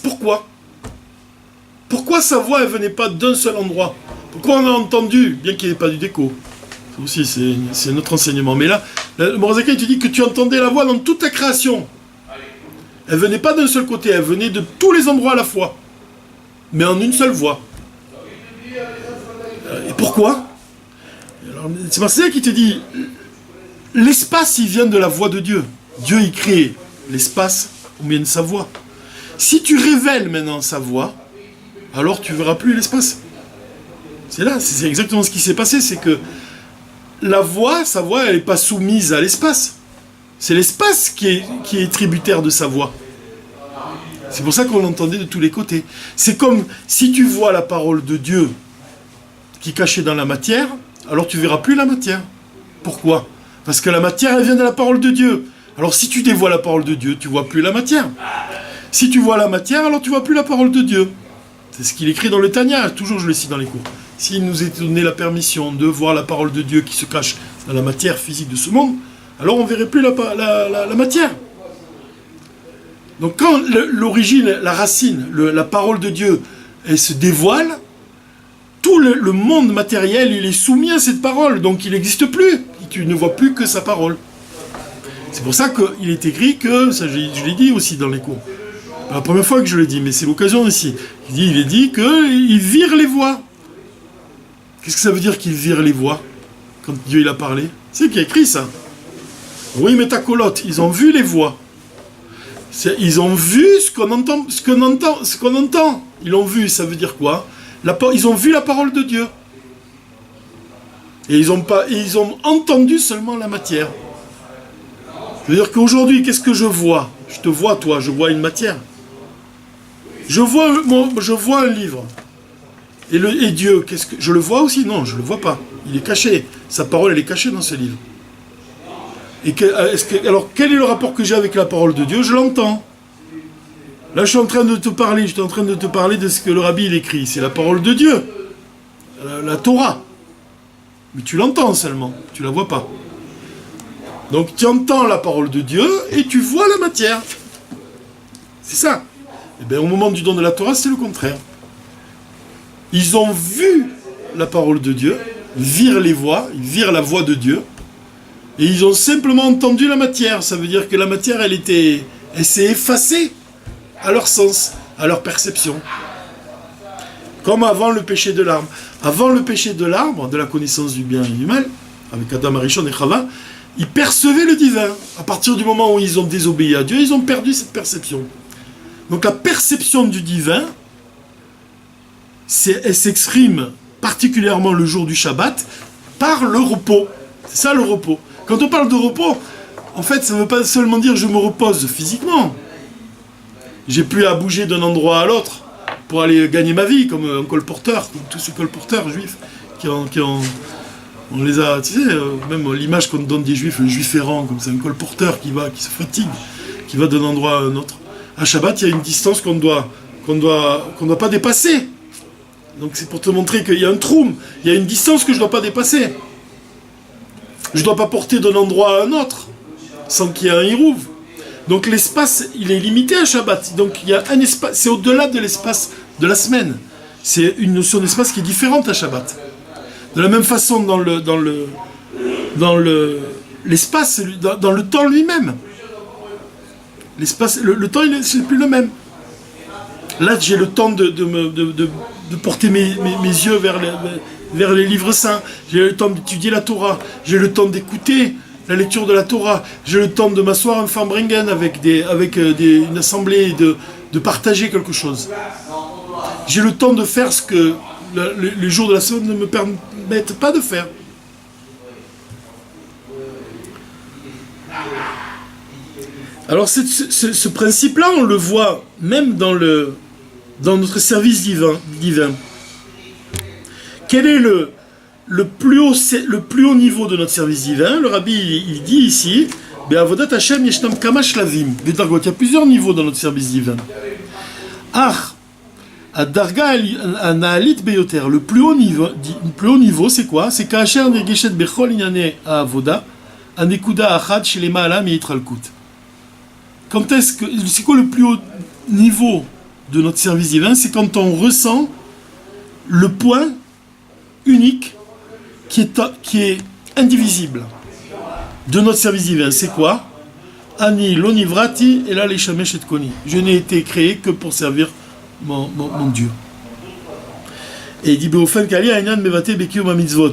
Pourquoi? Pourquoi sa voix, elle venait pas d'un seul endroit? Pourquoi on a entendu, bien qu'il n'y ait pas du déco? Ça aussi, c'est notre enseignement. Mais là, le Morazaka, il te dit que tu entendais la voix dans toute la création. Elle venait pas d'un seul côté, elle venait de tous les endroits à la fois. Mais en une seule voix. Et pourquoi? C'est Marseillais qui te dit, l'espace, il vient de la voix de Dieu. Dieu, il crée l'espace au milieu de sa voix. Si tu révèles maintenant sa voix, alors tu ne verras plus l'espace. C'est là, c'est exactement ce qui s'est passé, c'est que la voix, sa voix, elle n'est pas soumise à l'espace. C'est l'espace qui est tributaire de sa voix. C'est pour ça qu'on l'entendait de tous les côtés. C'est comme si tu vois la parole de Dieu qui est cachée dans la matière, alors tu ne verras plus la matière. Pourquoi? Parce que la matière, elle vient de la parole de Dieu. Alors si tu dévoiles la parole de Dieu, tu ne vois plus la matière. Si tu vois la matière, alors tu ne vois plus la parole de Dieu. C'est ce qu'il écrit dans le Tanya, toujours je le cite dans les cours. S'il nous est donné la permission de voir la parole de Dieu qui se cache dans la matière physique de ce monde, alors on ne verrait plus la matière. Donc quand l'origine, la racine, la parole de Dieu, elle se dévoile, tout le monde matériel, il est soumis à cette parole, donc il n'existe plus. Tu ne vois plus que sa parole. C'est pour ça qu'il est écrit que, ça je l'ai dit aussi dans les cours, la première fois que je l'ai dit, mais c'est l'occasion ici. Il est dit qu'il vire les voix. Qu'est-ce que ça veut dire qu'il vire les voix quand Dieu il a parlé? C'est qui a écrit ça. Oui, mais ta colotte, ils ont vu les voix. Ils ont vu ce qu'on entend. Ils l'ont vu, ça veut dire quoi? Ils ont vu la parole de Dieu. Et ils ont entendu seulement la matière. C'est-à-dire qu'aujourd'hui, qu'est-ce que je vois? Je te vois, toi, je vois une matière. Je vois un livre. Et Dieu, je le vois aussi? Non, je ne le vois pas. Il est caché. Sa parole, elle est cachée dans ce livre. Alors, quel est le rapport que j'ai avec la parole de Dieu? Je l'entends. Là, je suis en train de te parler. Je suis en train de te parler de ce que le rabbi il écrit. C'est la parole de Dieu. La Torah. Mais tu l'entends seulement. Tu ne la vois pas. Donc, tu entends la parole de Dieu et tu vois la matière. C'est ça. Et bien, au moment du don de la Torah, c'est le contraire. Ils ont vu la parole de Dieu, ils virent la voix de Dieu, et ils ont simplement entendu la matière. Ça veut dire que la matière, elle s'est effacée à leur sens, à leur perception. Comme avant le péché de l'arbre. Avant le péché de l'arbre, de la connaissance du bien et du mal, avec Adam, Arishon et Chava, ils percevaient le divin. À partir du moment où ils ont désobéi à Dieu, ils ont perdu cette perception. Donc la perception du divin, elle s'exprime particulièrement le jour du Shabbat par le repos. C'est ça le repos. Quand on parle de repos, en fait, ça ne veut pas seulement dire je me repose physiquement. J'ai plus à bouger d'un endroit à l'autre pour aller gagner ma vie, comme un colporteur, comme tous ces colporteurs juifs on les a, tu sais, même l'image qu'on donne des juifs, le juif errant, comme c'est un colporteur qui se fatigue, qui va d'un endroit à un autre. À Shabbat, il y a une distance qu'on doit pas dépasser. Donc c'est pour te montrer qu'il y a un troum, il y a une distance que je ne dois pas dépasser. Je ne dois pas porter d'un endroit à un autre, sans qu'il y ait un hirouv. Donc l'espace, il est limité à Shabbat. Donc il y a un espace, c'est au-delà de l'espace de la semaine. C'est une notion d'espace qui est différente à Shabbat. De la même façon dans l'espace, dans le temps lui-même. L'espace, le temps, c'est plus le même. Là, j'ai le temps de porter mes yeux vers les livres saints. J'ai le temps d'étudier la Torah. J'ai le temps d'écouter la lecture de la Torah. J'ai le temps de m'asseoir en Fambringen avec une assemblée de partager quelque chose. J'ai le temps de faire ce que les jours de la semaine ne me permettent pas de faire. Alors ce principe-là, on le voit même dans notre service divin. Quel est le plus haut niveau de notre service divin? Le rabbi il dit ici, Be'avodat Hashem yeshnam kama shlavim. Il y a plusieurs niveaux dans notre service divin. Adarga anaalit beyoter. Le plus haut niveau, c'est quoi? C'est ka'asher nirgeshet bechol inyane avoda anekuda achad shelema alam yitralkut. C'est quoi le plus haut niveau de notre service divin? C'est quand on ressent le point unique qui est indivisible de notre service divin. C'est quoi? Ani lonivrati et là les shamesh et koni. Je n'ai été créé que pour servir mon Dieu. Et il dit beofen kali ainan mevate bekium mitzvot.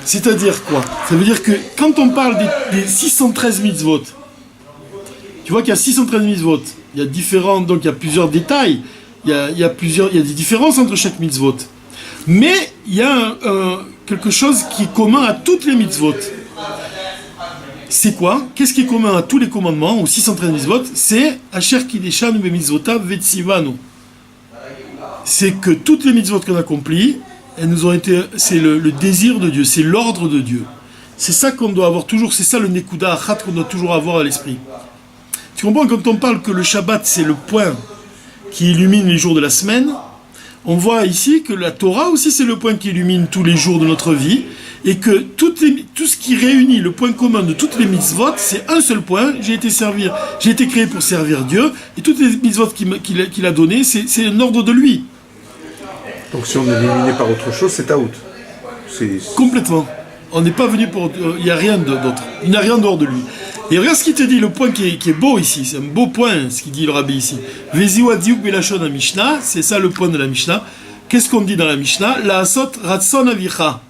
C'est-à-dire quoi? Ça veut dire que quand on parle des 613 mitzvot, tu vois qu'il y a 613 mitzvot. Il y a plusieurs détails. Il y a des différences entre chaque mitzvot. Mais il y a quelque chose qui est commun à toutes les mitzvot. C'est quoi? Qu'est-ce qui est commun à tous les commandements, aux 613 mitzvot? C'est Asher Kideshanu bemitzvotav vetzivanu. C'est que toutes les mitzvot qu'on accomplit, c'est le désir de Dieu, c'est l'ordre de Dieu. C'est ça qu'on doit avoir toujours, c'est ça le nekuda achat qu'on doit toujours avoir à l'esprit. Tu comprends, quand on parle que le Shabbat c'est le point qui illumine les jours de la semaine, on voit ici que la Torah aussi c'est le point qui illumine tous les jours de notre vie, et que tout ce qui réunit le point commun de toutes les mitzvot, c'est un seul point. J'ai été créé pour servir Dieu, et toutes les mitzvot qu'il a données, c'est un ordre de lui. Donc si on est éliminé par autre chose, c'est out. Complètement. On n'est pas venu pour... Il n'y a rien d'autre. Il n'y a rien dehors de lui. Et regarde ce qu'il te dit, le point qui est beau ici. C'est un beau point, ce qu'il dit le rabbi ici. Veziwa diuk belashon à Mishnah. C'est ça le point de la Mishnah. Qu'est-ce qu'on dit dans la Mishnah? La asot ratson avicha.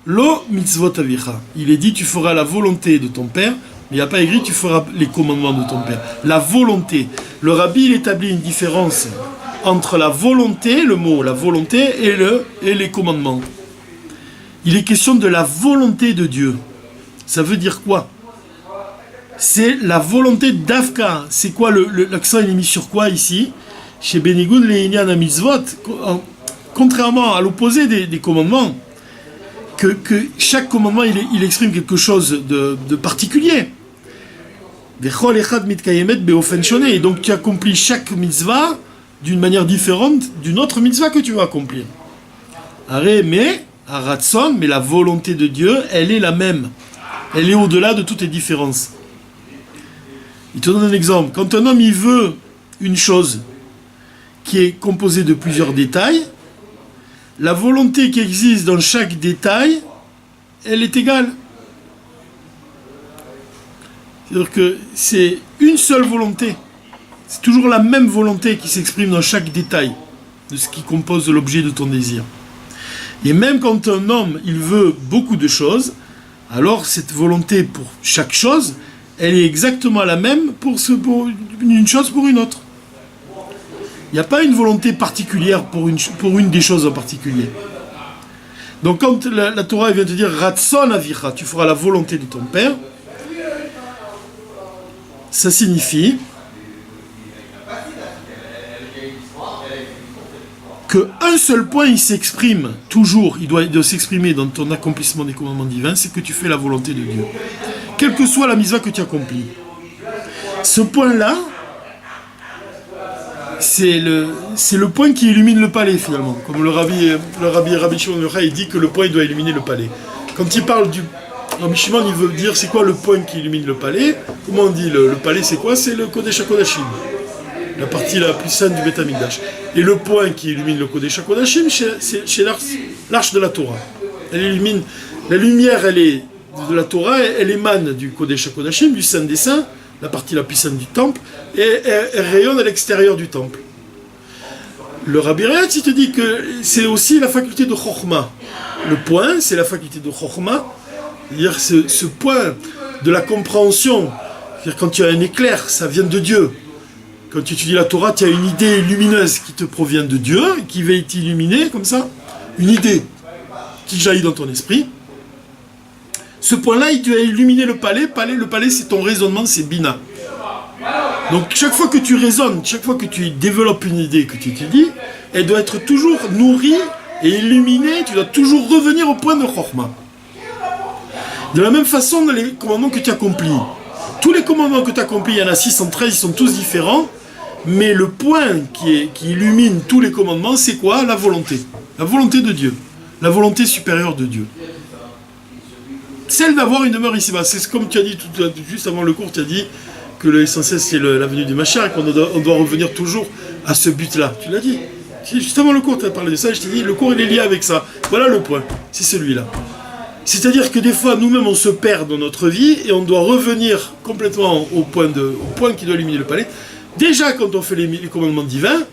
Lo mitzvot avicha. Il est dit, tu feras la volonté de ton père. Mais il n'y a pas écrit, tu feras les commandements de ton père. La volonté. Le rabbi, il établit une différence entre la volonté, le mot la volonté, et les commandements. Il est question de la volonté de Dieu. Ça veut dire quoi? C'est la volonté d'Afka. C'est quoi l'accent il est mis sur quoi ici? Chez Benigun Leinian Mitzvot, contrairement à l'opposé des commandements, que chaque commandement il exprime quelque chose de particulier. Et donc tu accomplis chaque mitzvah d'une manière différente d'une autre mitzvah que tu vas accomplir. Mais mais la volonté de Dieu, elle est la même. Elle est au-delà de toutes les différences. Il te donne un exemple. Quand un homme il veut une chose qui est composée de plusieurs détails, la volonté qui existe dans chaque détail, elle est égale. C'est-à-dire que c'est une seule volonté. C'est toujours la même volonté qui s'exprime dans chaque détail de ce qui compose l'objet de ton désir. Et même quand un homme il veut beaucoup de choses, alors cette volonté pour chaque chose, elle est exactement la même pour une chose pour une autre. Il n'y a pas une volonté particulière pour une des choses en particulier. Donc quand la Torah vient te dire Ratson avicha, tu feras la volonté de ton père, ça signifie qu'un seul point il s'exprime toujours, il doit s'exprimer dans ton accomplissement des commandements divins, c'est que tu fais la volonté de Dieu. Quelle que soit la mitzvah que tu accomplis. Ce point-là, c'est le point qui illumine le palais finalement. Comme le Rabbi Shimon il dit que le point il doit illuminer le palais. Quand il parle du... Rabbi Shimon il veut dire c'est quoi le point qui illumine le palais. Comment on dit le palais c'est quoi? C'est le Kodesh HaKodashim. La partie la plus sainte du Beth Amikdash. Et le point qui illumine le Kodesh HaKodashim, c'est l'arche de la Torah. Elle illumine... La lumière, elle est de la Torah, elle émane du Kodesh HaKodashim, du Saint des Saints, la partie la plus sainte du temple, et elle rayonne à l'extérieur du temple. Le Rabbi Rehatz, il te dit que c'est aussi la faculté de Chokhmah. Le point, c'est la faculté de Chokhmah, c'est-à-dire ce point de la compréhension. C'est-à-dire quand tu as un éclair, ça vient de Dieu. Quand tu étudies la Torah, tu as une idée lumineuse qui te provient de Dieu, qui va t'illuminer comme ça, une idée qui jaillit dans ton esprit. Ce point-là, il doit illuminer le palais. Le palais, c'est ton raisonnement, c'est Bina. Donc chaque fois que tu raisonnes, chaque fois que tu développes une idée que tu étudies, elle doit être toujours nourrie et illuminée. Tu dois toujours revenir au point de Chokhmah. De la même façon, dans les commandements que tu accomplis, tous les commandements que tu accomplis, il y en a 613, ils sont tous différents, mais le point qui illumine tous les commandements, c'est quoi? La volonté. La volonté de Dieu. La volonté supérieure de Dieu. Celle d'avoir une demeure ici-bas. C'est comme tu as dit juste avant le cours, tu as dit que l'essentiel c'est la venue du Mashiach, qu'on doit revenir toujours à ce but-là. Tu l'as dit. Juste avant le cours, tu as parlé de ça, je t'ai dit, le cours il est lié avec ça. Voilà le point, c'est celui-là. C'est-à-dire que des fois, nous-mêmes, on se perd dans notre vie et on doit revenir complètement au point qui doit illuminer le palais. Déjà, quand on fait les commandements divins,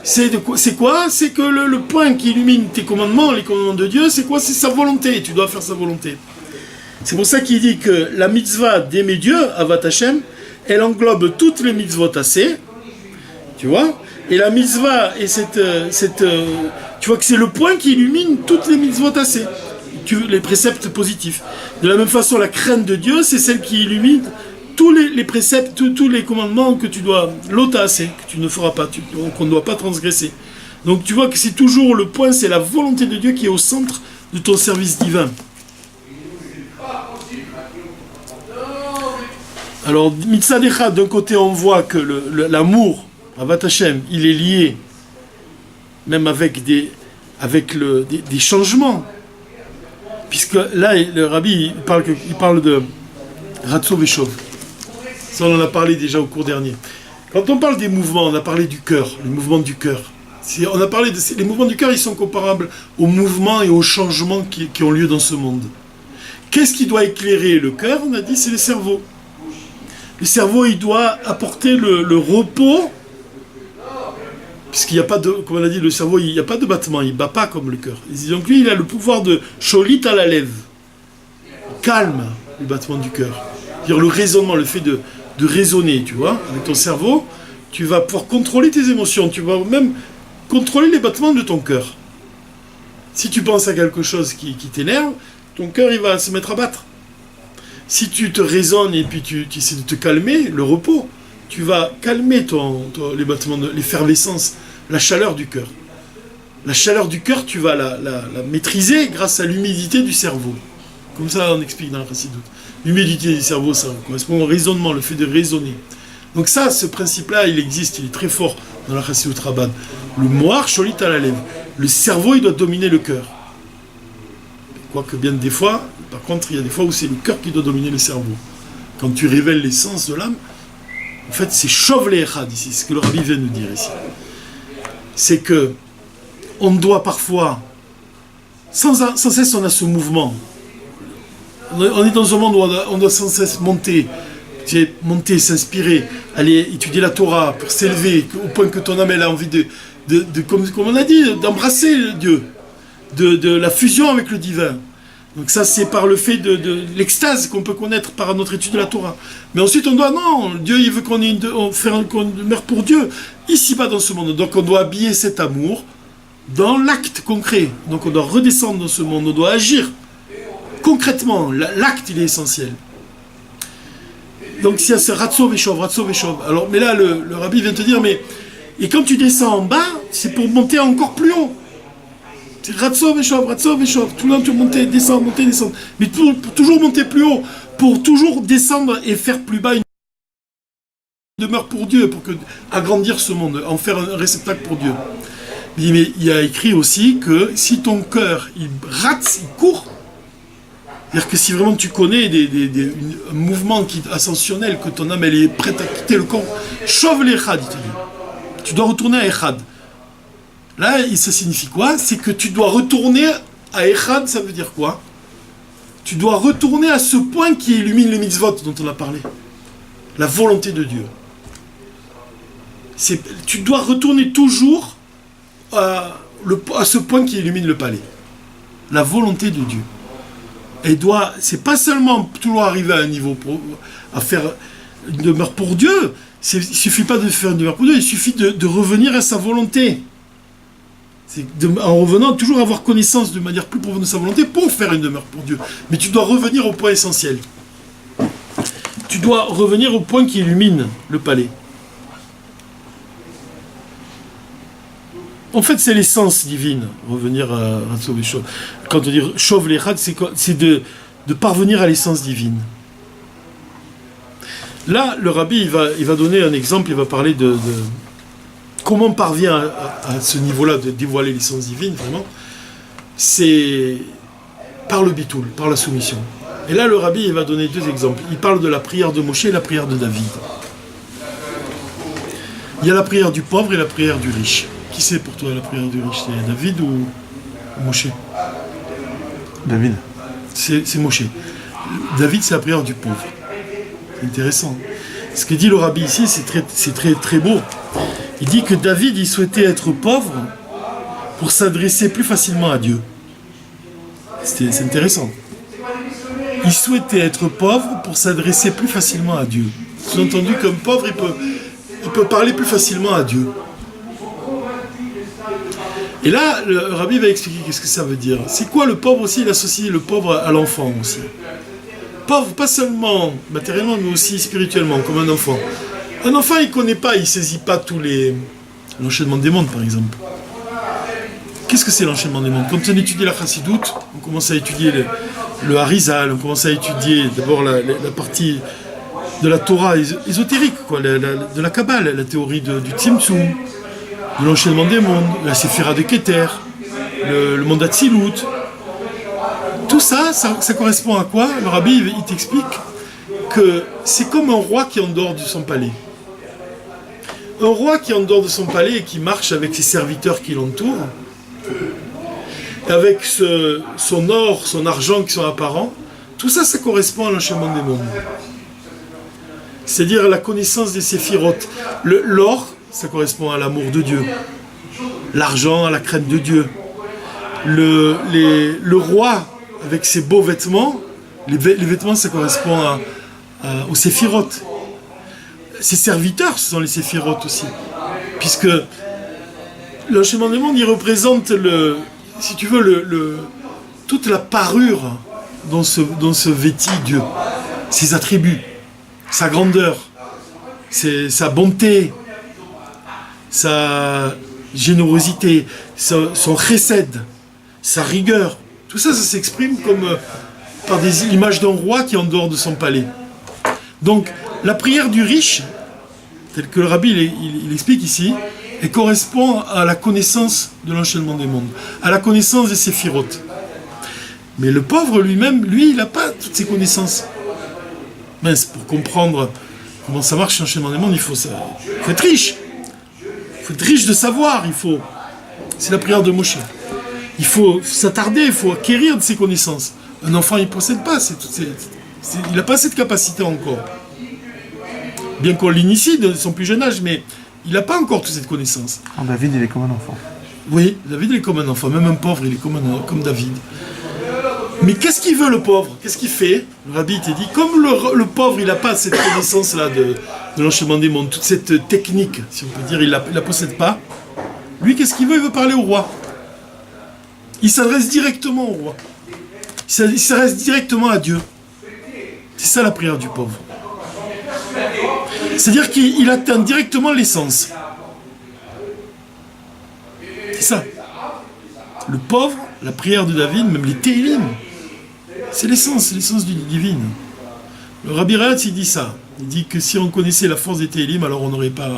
c'est quoi? C'est que le point qui illumine tes commandements, les commandements de Dieu, c'est quoi? C'est sa volonté. Tu dois faire sa volonté. C'est pour ça qu'il dit que la mitzvah d'aimer Dieu, Avat Hashem, elle englobe toutes les mitzvot assez, tu vois? Et la mitzvah, et tu vois que c'est le point qui illumine toutes les mitzvot assez. Les préceptes positifs. De la même façon, la crainte de Dieu, c'est celle qui illumine tous les préceptes, tous les commandements que tu dois, l'otassé, que tu ne feras pas, qu'on ne doit pas transgresser. Donc tu vois que c'est toujours le point, c'est la volonté de Dieu qui est au centre de ton service divin. Alors, Mitzadecha, d'un côté, on voit que l'amour, Avat Hashem, il est lié, même avec des changements. Puisque là, le rabbi, il parle de Ratso Veshov. Ça, on en a parlé déjà au cours dernier. Quand on parle des mouvements, on a parlé du cœur, les mouvements du cœur. On a parlé les mouvements du cœur, ils sont comparables aux mouvements et aux changements qui ont lieu dans ce monde. Qu'est-ce qui doit éclairer le cœur? On a dit, c'est le cerveau. Le cerveau, il doit apporter le repos, puisqu'il n'y a pas de, comme on a dit, le cerveau, il n'y a pas de battement, il ne bat pas comme le cœur. Donc lui, il a le pouvoir de cholit à la lèvre, calme le battement du cœur. C'est-à-dire le raisonnement, le fait de raisonner, tu vois, avec ton cerveau, tu vas pouvoir contrôler tes émotions, tu vas même contrôler les battements de ton cœur. Si tu penses à quelque chose qui t'énerve, ton cœur, il va se mettre à battre. Si tu te raisonnes et puis tu essaies de te calmer, le repos, tu vas calmer les battements, l'effervescence, la chaleur du cœur. La chaleur du cœur, tu vas la maîtriser grâce à l'humidité du cerveau. Comme ça, on explique dans la Chassidoute. L'humidité du cerveau, ça correspond au raisonnement, le fait de raisonner. Donc ça, ce principe-là, il existe, il est très fort dans la Chassidoute Rabbad. Le moar, cholit à la lèvre. Le cerveau, il doit dominer le cœur. Quoique bien des fois, par contre, il y a des fois où c'est le cœur qui doit dominer le cerveau. Quand tu révèles l'essence de l'âme, en fait, c'est Shov Le'echad ici, c'est ce que le Rabbi vient nous dire ici. C'est que on doit parfois, sans cesse, on a ce mouvement. On est dans un monde où on doit sans cesse monter, s'inspirer, aller étudier la Torah pour s'élever au point que ton âme elle a envie comme on a dit, d'embrasser Dieu, de la fusion avec le divin. Donc ça, c'est par le fait de l'extase qu'on peut connaître par notre étude de la Torah. Mais ensuite, on doit, non, Dieu, il veut qu'on meure pour Dieu, ici-bas dans ce monde. Donc on doit habiller cet amour dans l'acte concret. Donc on doit redescendre dans ce monde, on doit agir concrètement. L'acte, il est essentiel. Donc s'il y a ce Ratso Veshov. Alors, mais là, le rabbi vient te dire, et quand tu descends en bas, c'est pour monter encore plus haut. C'est Ratso Veshov. Tout le temps, tu montes, descendre. Mais pour toujours monter plus haut, pour toujours descendre et faire plus bas une demeure pour Dieu, pour agrandir ce monde, en faire un réceptacle pour Dieu. Mais il y a écrit aussi que si ton cœur, il rate, il court, c'est-à-dire que si vraiment tu connais un mouvement ascensionnel, que ton âme elle est prête à quitter le corps, Shov l'Echad, il te dit. Tu dois retourner à Echad. Là, ça signifie quoi? C'est que tu dois retourner à Echad, ça veut dire quoi? Tu dois retourner à ce point qui illumine les mitzvot dont on a parlé. La volonté de Dieu. Tu dois retourner toujours à ce point qui illumine le palais. La volonté de Dieu. C'est pas seulement toujours arriver à un niveau, à faire une demeure pour Dieu, Il ne suffit pas de faire une demeure pour Dieu, il suffit de revenir à sa volonté. En revenant, toujours avoir connaissance de manière plus profonde de sa volonté pour faire une demeure pour Dieu. Mais tu dois revenir au point essentiel. Tu dois revenir au point qui illumine le palais. En fait, c'est l'essence divine, revenir à sauver Chauve. Quand on dit Chauve les rats, c'est de parvenir à l'essence divine. Là, le rabbi, il va donner un exemple, il va parler de comment on parvient à ce niveau-là de dévoiler l'essence divine, vraiment. C'est par le bitoul, par la soumission. Et là, le rabbi, il va donner deux exemples. Il parle de la prière de Moshe et la prière de David. Il y a la prière du pauvre et la prière du riche. Qui c'est pour toi la prière du riche? C'est David ou Moshe? David. C'est Moshe. David, c'est la prière du pauvre. C'est intéressant. Ce que dit le rabbi ici, c'est très beau. Il dit que David, il souhaitait être pauvre pour s'adresser plus facilement à Dieu. C'est intéressant. Il souhaitait être pauvre pour s'adresser plus facilement à Dieu. Sous-entendu, comme pauvre, il peut parler plus facilement à Dieu. Et là, le rabbi va expliquer qu'est-ce que ça veut dire. C'est quoi le pauvre aussi? Il associe le pauvre à l'enfant aussi. Pauvre, pas seulement matériellement, mais aussi spirituellement, comme un enfant. Un enfant, il ne connaît pas, il ne saisit pas l'enchaînement des mondes, par exemple. Qu'est-ce que c'est l'enchaînement des mondes? Quand on étudie la chassidoute, on commence à étudier le Harizal, on commence à étudier d'abord la partie de la Torah ésotérique, quoi, de la Kabbale, la théorie du Tzimtzum, de l'enchaînement des mondes, la Séphira de Keter, le monde d'Atsilut. Tout ça correspond à quoi? Le rabbi, il t'explique que c'est comme un roi qui est en dehors de son palais. Un roi qui est en dehors de son palais et qui marche avec ses serviteurs qui l'entourent, avec son or, son argent qui sont apparents, tout ça, ça correspond à l'enchaînement des mondes. C'est-à-dire la connaissance des séphirotes. L'or, ça correspond à l'amour de Dieu. L'argent, à la crainte de Dieu. Le roi, avec ses beaux vêtements, les vêtements, ça correspond aux séphirotes. Ses serviteurs, ce sont les séphirotes aussi. Puisque l'enchaînement des mondes, il représente, si tu veux, toute la parure dont se vêtit Dieu. Ses attributs, sa grandeur, sa bonté, sa générosité, son chesed, sa rigueur. Tout ça, ça s'exprime comme par des images d'un roi qui est en dehors de son palais. Donc, la prière du riche, telle que le rabbi il explique ici, elle correspond à la connaissance de l'enchaînement des mondes, à la connaissance des séphirotes. Mais le pauvre lui-même, lui, il n'a pas toutes ces connaissances. Mince, pour comprendre comment ça marche l'enchaînement des mondes, il faut être riche. Il faut être riche de savoir, c'est la prière de Moshe. Il faut s'attarder, il faut acquérir de ces connaissances. Un enfant, il ne possède pas, il n'a pas cette capacité encore. Bien qu'on l'initie de son plus jeune âge, mais il n'a pas encore toute cette connaissance. David, il est comme un enfant. Oui, David, il est comme un enfant. Même un pauvre, il est comme David. Mais qu'est-ce qu'il veut, le pauvre? Qu'est-ce qu'il fait? Le rabbi t'a dit, comme le pauvre, il n'a pas cette connaissance-là de l'enchaînement des mondes, toute cette technique, si on peut dire, il ne la possède pas. Lui, qu'est-ce qu'il veut? Il veut parler au roi. Il s'adresse directement au roi. Il s'adresse directement à Dieu. C'est ça la prière du pauvre. C'est-à-dire qu'il atteint directement l'essence. C'est ça. Le pauvre, la prière de David, même les Télim, c'est l'essence divine. Le Rabbi Rehatz, il dit ça. Il dit que si on connaissait la force des Télim, alors on n'aurait pas...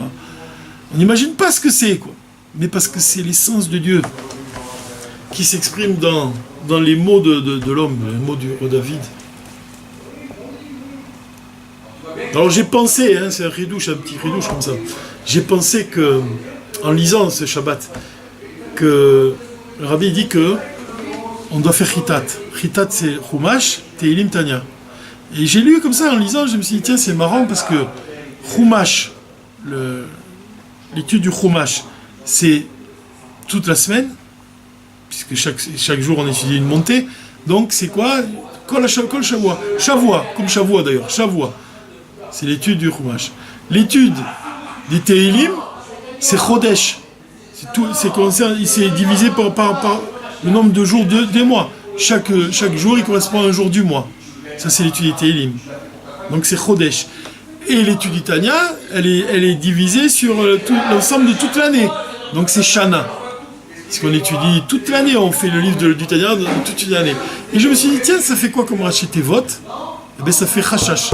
On n'imagine pas ce que c'est, quoi. Mais parce que c'est l'essence de Dieu qui s'exprime dans les mots de l'homme, les mots du roi David. Alors j'ai pensé, c'est un petit ridouche comme ça, j'ai pensé que, en lisant ce Shabbat, que le rabbi dit que on doit faire Chitat. Chitat, c'est Chumash, Tehilim, Tanya. Et j'ai lu comme ça en lisant, je me suis dit, tiens, c'est marrant parce que Chumash, l'étude du Chumash, c'est toute la semaine, puisque chaque jour on étudie une montée. Donc c'est quoi? Kol Shavua. Shavua, comme Shavua d'ailleurs, Shavua. C'est l'étude du Chumash. L'étude des Tehillim, c'est Chodesh. C'est divisé par le nombre de jours des mois. Chaque jour, il correspond à un jour du mois. Ça, c'est l'étude des Tehillim. Donc, c'est Chodesh. Et l'étude du Tanya, elle est divisée sur l'ensemble de toute l'année. Donc, c'est Shana. Parce qu'on étudie toute l'année, on fait le livre du Tanya toute une année. Et je me suis dit, tiens, ça fait quoi comme Rashi Tevot? Eh bien, ça fait Chashash.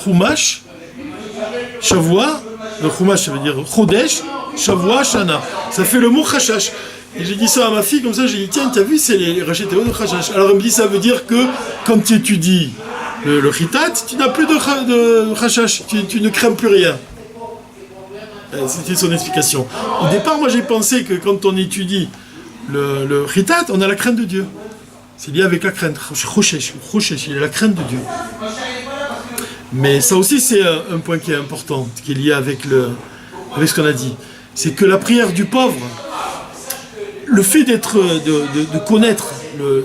Chumash, Shavua, le Chumash, ça veut dire Chodesh, Shavua, Shana. Ça fait le mot Chashash. Et j'ai dit ça à ma fille, comme ça, j'ai dit, tiens, t'as vu, c'est les Rashi Tevot de Chashash. Alors, elle me dit, ça veut dire que quand tu étudies le Chitat, tu n'as plus de Chashash, tu ne crains plus rien. C'était son explication. Au départ, moi, j'ai pensé que quand on étudie le Chitat, on a la crainte de Dieu. C'est lié avec la crainte. Choshesh, il y a la crainte de Dieu. Mais ça aussi, c'est un point qui est important, qui est lié avec ce qu'on a dit. C'est que la prière du pauvre, le fait de connaître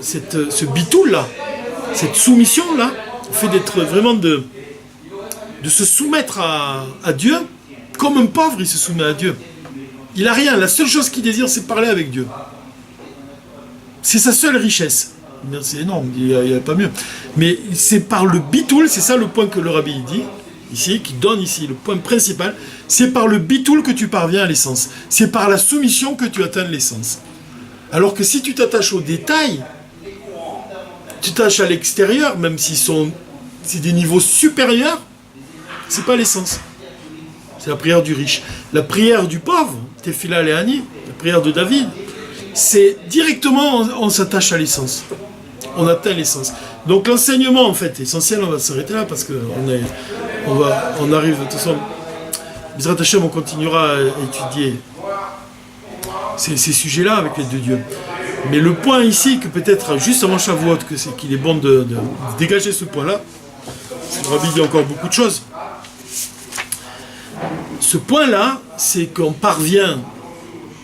ce bitoul-là, cette soumission-là, le fait d'être vraiment de se soumettre à Dieu, comme un pauvre, il se soumet à Dieu. Il n'a rien. La seule chose qu'il désire, c'est parler avec Dieu. C'est sa seule richesse. C'est énorme, il n'y a pas mieux. Mais c'est par le bitoul, c'est ça le point que le rabbi dit, ici, qui donne ici le point principal, c'est par le bitoul que tu parviens à l'essence. C'est par la soumission que tu atteins l'essence. Alors que si tu t'attaches aux détails, tu t'attaches à l'extérieur, même si c'est des niveaux supérieurs, c'est pas l'essence. C'est la prière du riche. La prière du pauvre, Tefila Léani, la prière de David, c'est directement, on s'attache à l'essence. On atteint l'essence. Donc l'enseignement, en fait, essentiel, on va s'arrêter là, parce qu'on arrive, de toute façon, Bizrat Hashem, on continuera à étudier ces sujets-là avec l'aide de Dieu. Mais le point ici, que peut-être, juste avant Shavuot, qu'il est bon de dégager ce point-là, le rabbi dit encore beaucoup de choses. Ce point-là, c'est qu'on parvient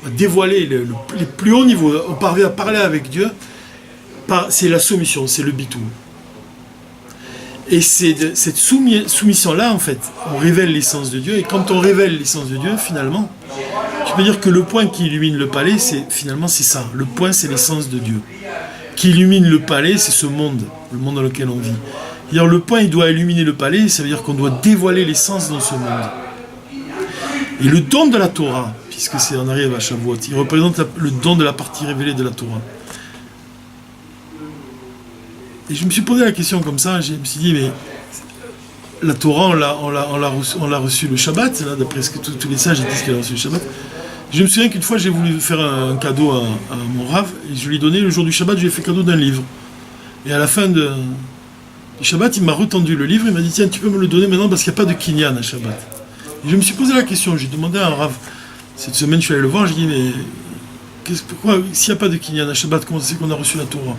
à dévoiler les plus hauts niveaux, on parvient à parler avec Dieu, c'est la soumission, c'est le bitou. Et c'est cette soumission-là, en fait, on révèle l'essence de Dieu, et quand on révèle l'essence de Dieu, finalement, tu peux dire que le point qui illumine le palais, finalement c'est ça. Le point, c'est l'essence de Dieu. Qui illumine le palais, c'est ce monde, le monde dans lequel on vit. C'est-à-dire, le point, il doit illuminer le palais, ça veut dire qu'on doit dévoiler l'essence dans ce monde. Et le don de la Torah, puisque on arrive à Shavuot, il représente le don de la partie révélée de la Torah. Et je me suis posé la question comme ça, je me suis dit, mais la Torah, on l'a reçue le Shabbat, là, d'après ce que tous les sages disent qu'elle a reçu le Shabbat. Je me souviens qu'une fois, j'ai voulu faire un cadeau à mon Rav, et je lui ai donné, le jour du Shabbat, je lui ai fait cadeau d'un livre. Et à la fin du Shabbat, il m'a retendu le livre, il m'a dit, tiens, tu peux me le donner maintenant, parce qu'il n'y a pas de kinyan à Shabbat. Et je me suis posé la question, j'ai demandé à un Rav, cette semaine, je suis allé le voir, j'ai dit, mais pourquoi, s'il n'y a pas de kinyan à Shabbat, comment c'est qu'on a reçu la Torah?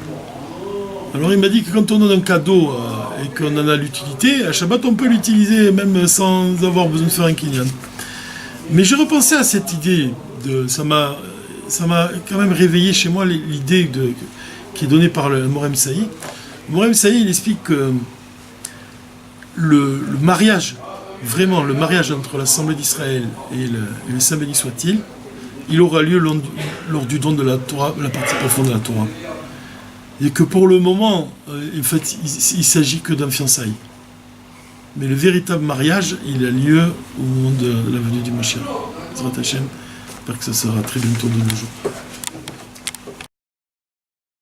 Alors il m'a dit que quand on donne un cadeau et qu'on en a l'utilité, à Shabbat on peut l'utiliser même sans avoir besoin de faire un kinyan. Mais j'ai repensé à cette idée, ça m'a quand même réveillé chez moi l'idée qui est donnée par le Morem Saï. Le Morem Saï, il explique que le mariage, vraiment le mariage entre l'Assemblée d'Israël et le Saint béni soit-il, il aura lieu lors du don de la Torah, la partie profonde de la Torah. Et que pour le moment, en fait, il ne s'agit que d'un fiançailles. Mais le véritable mariage, il a lieu au moment de la venue du Mashiach. Bizrat Hashem, j'espère que ça sera très bientôt de nos jours.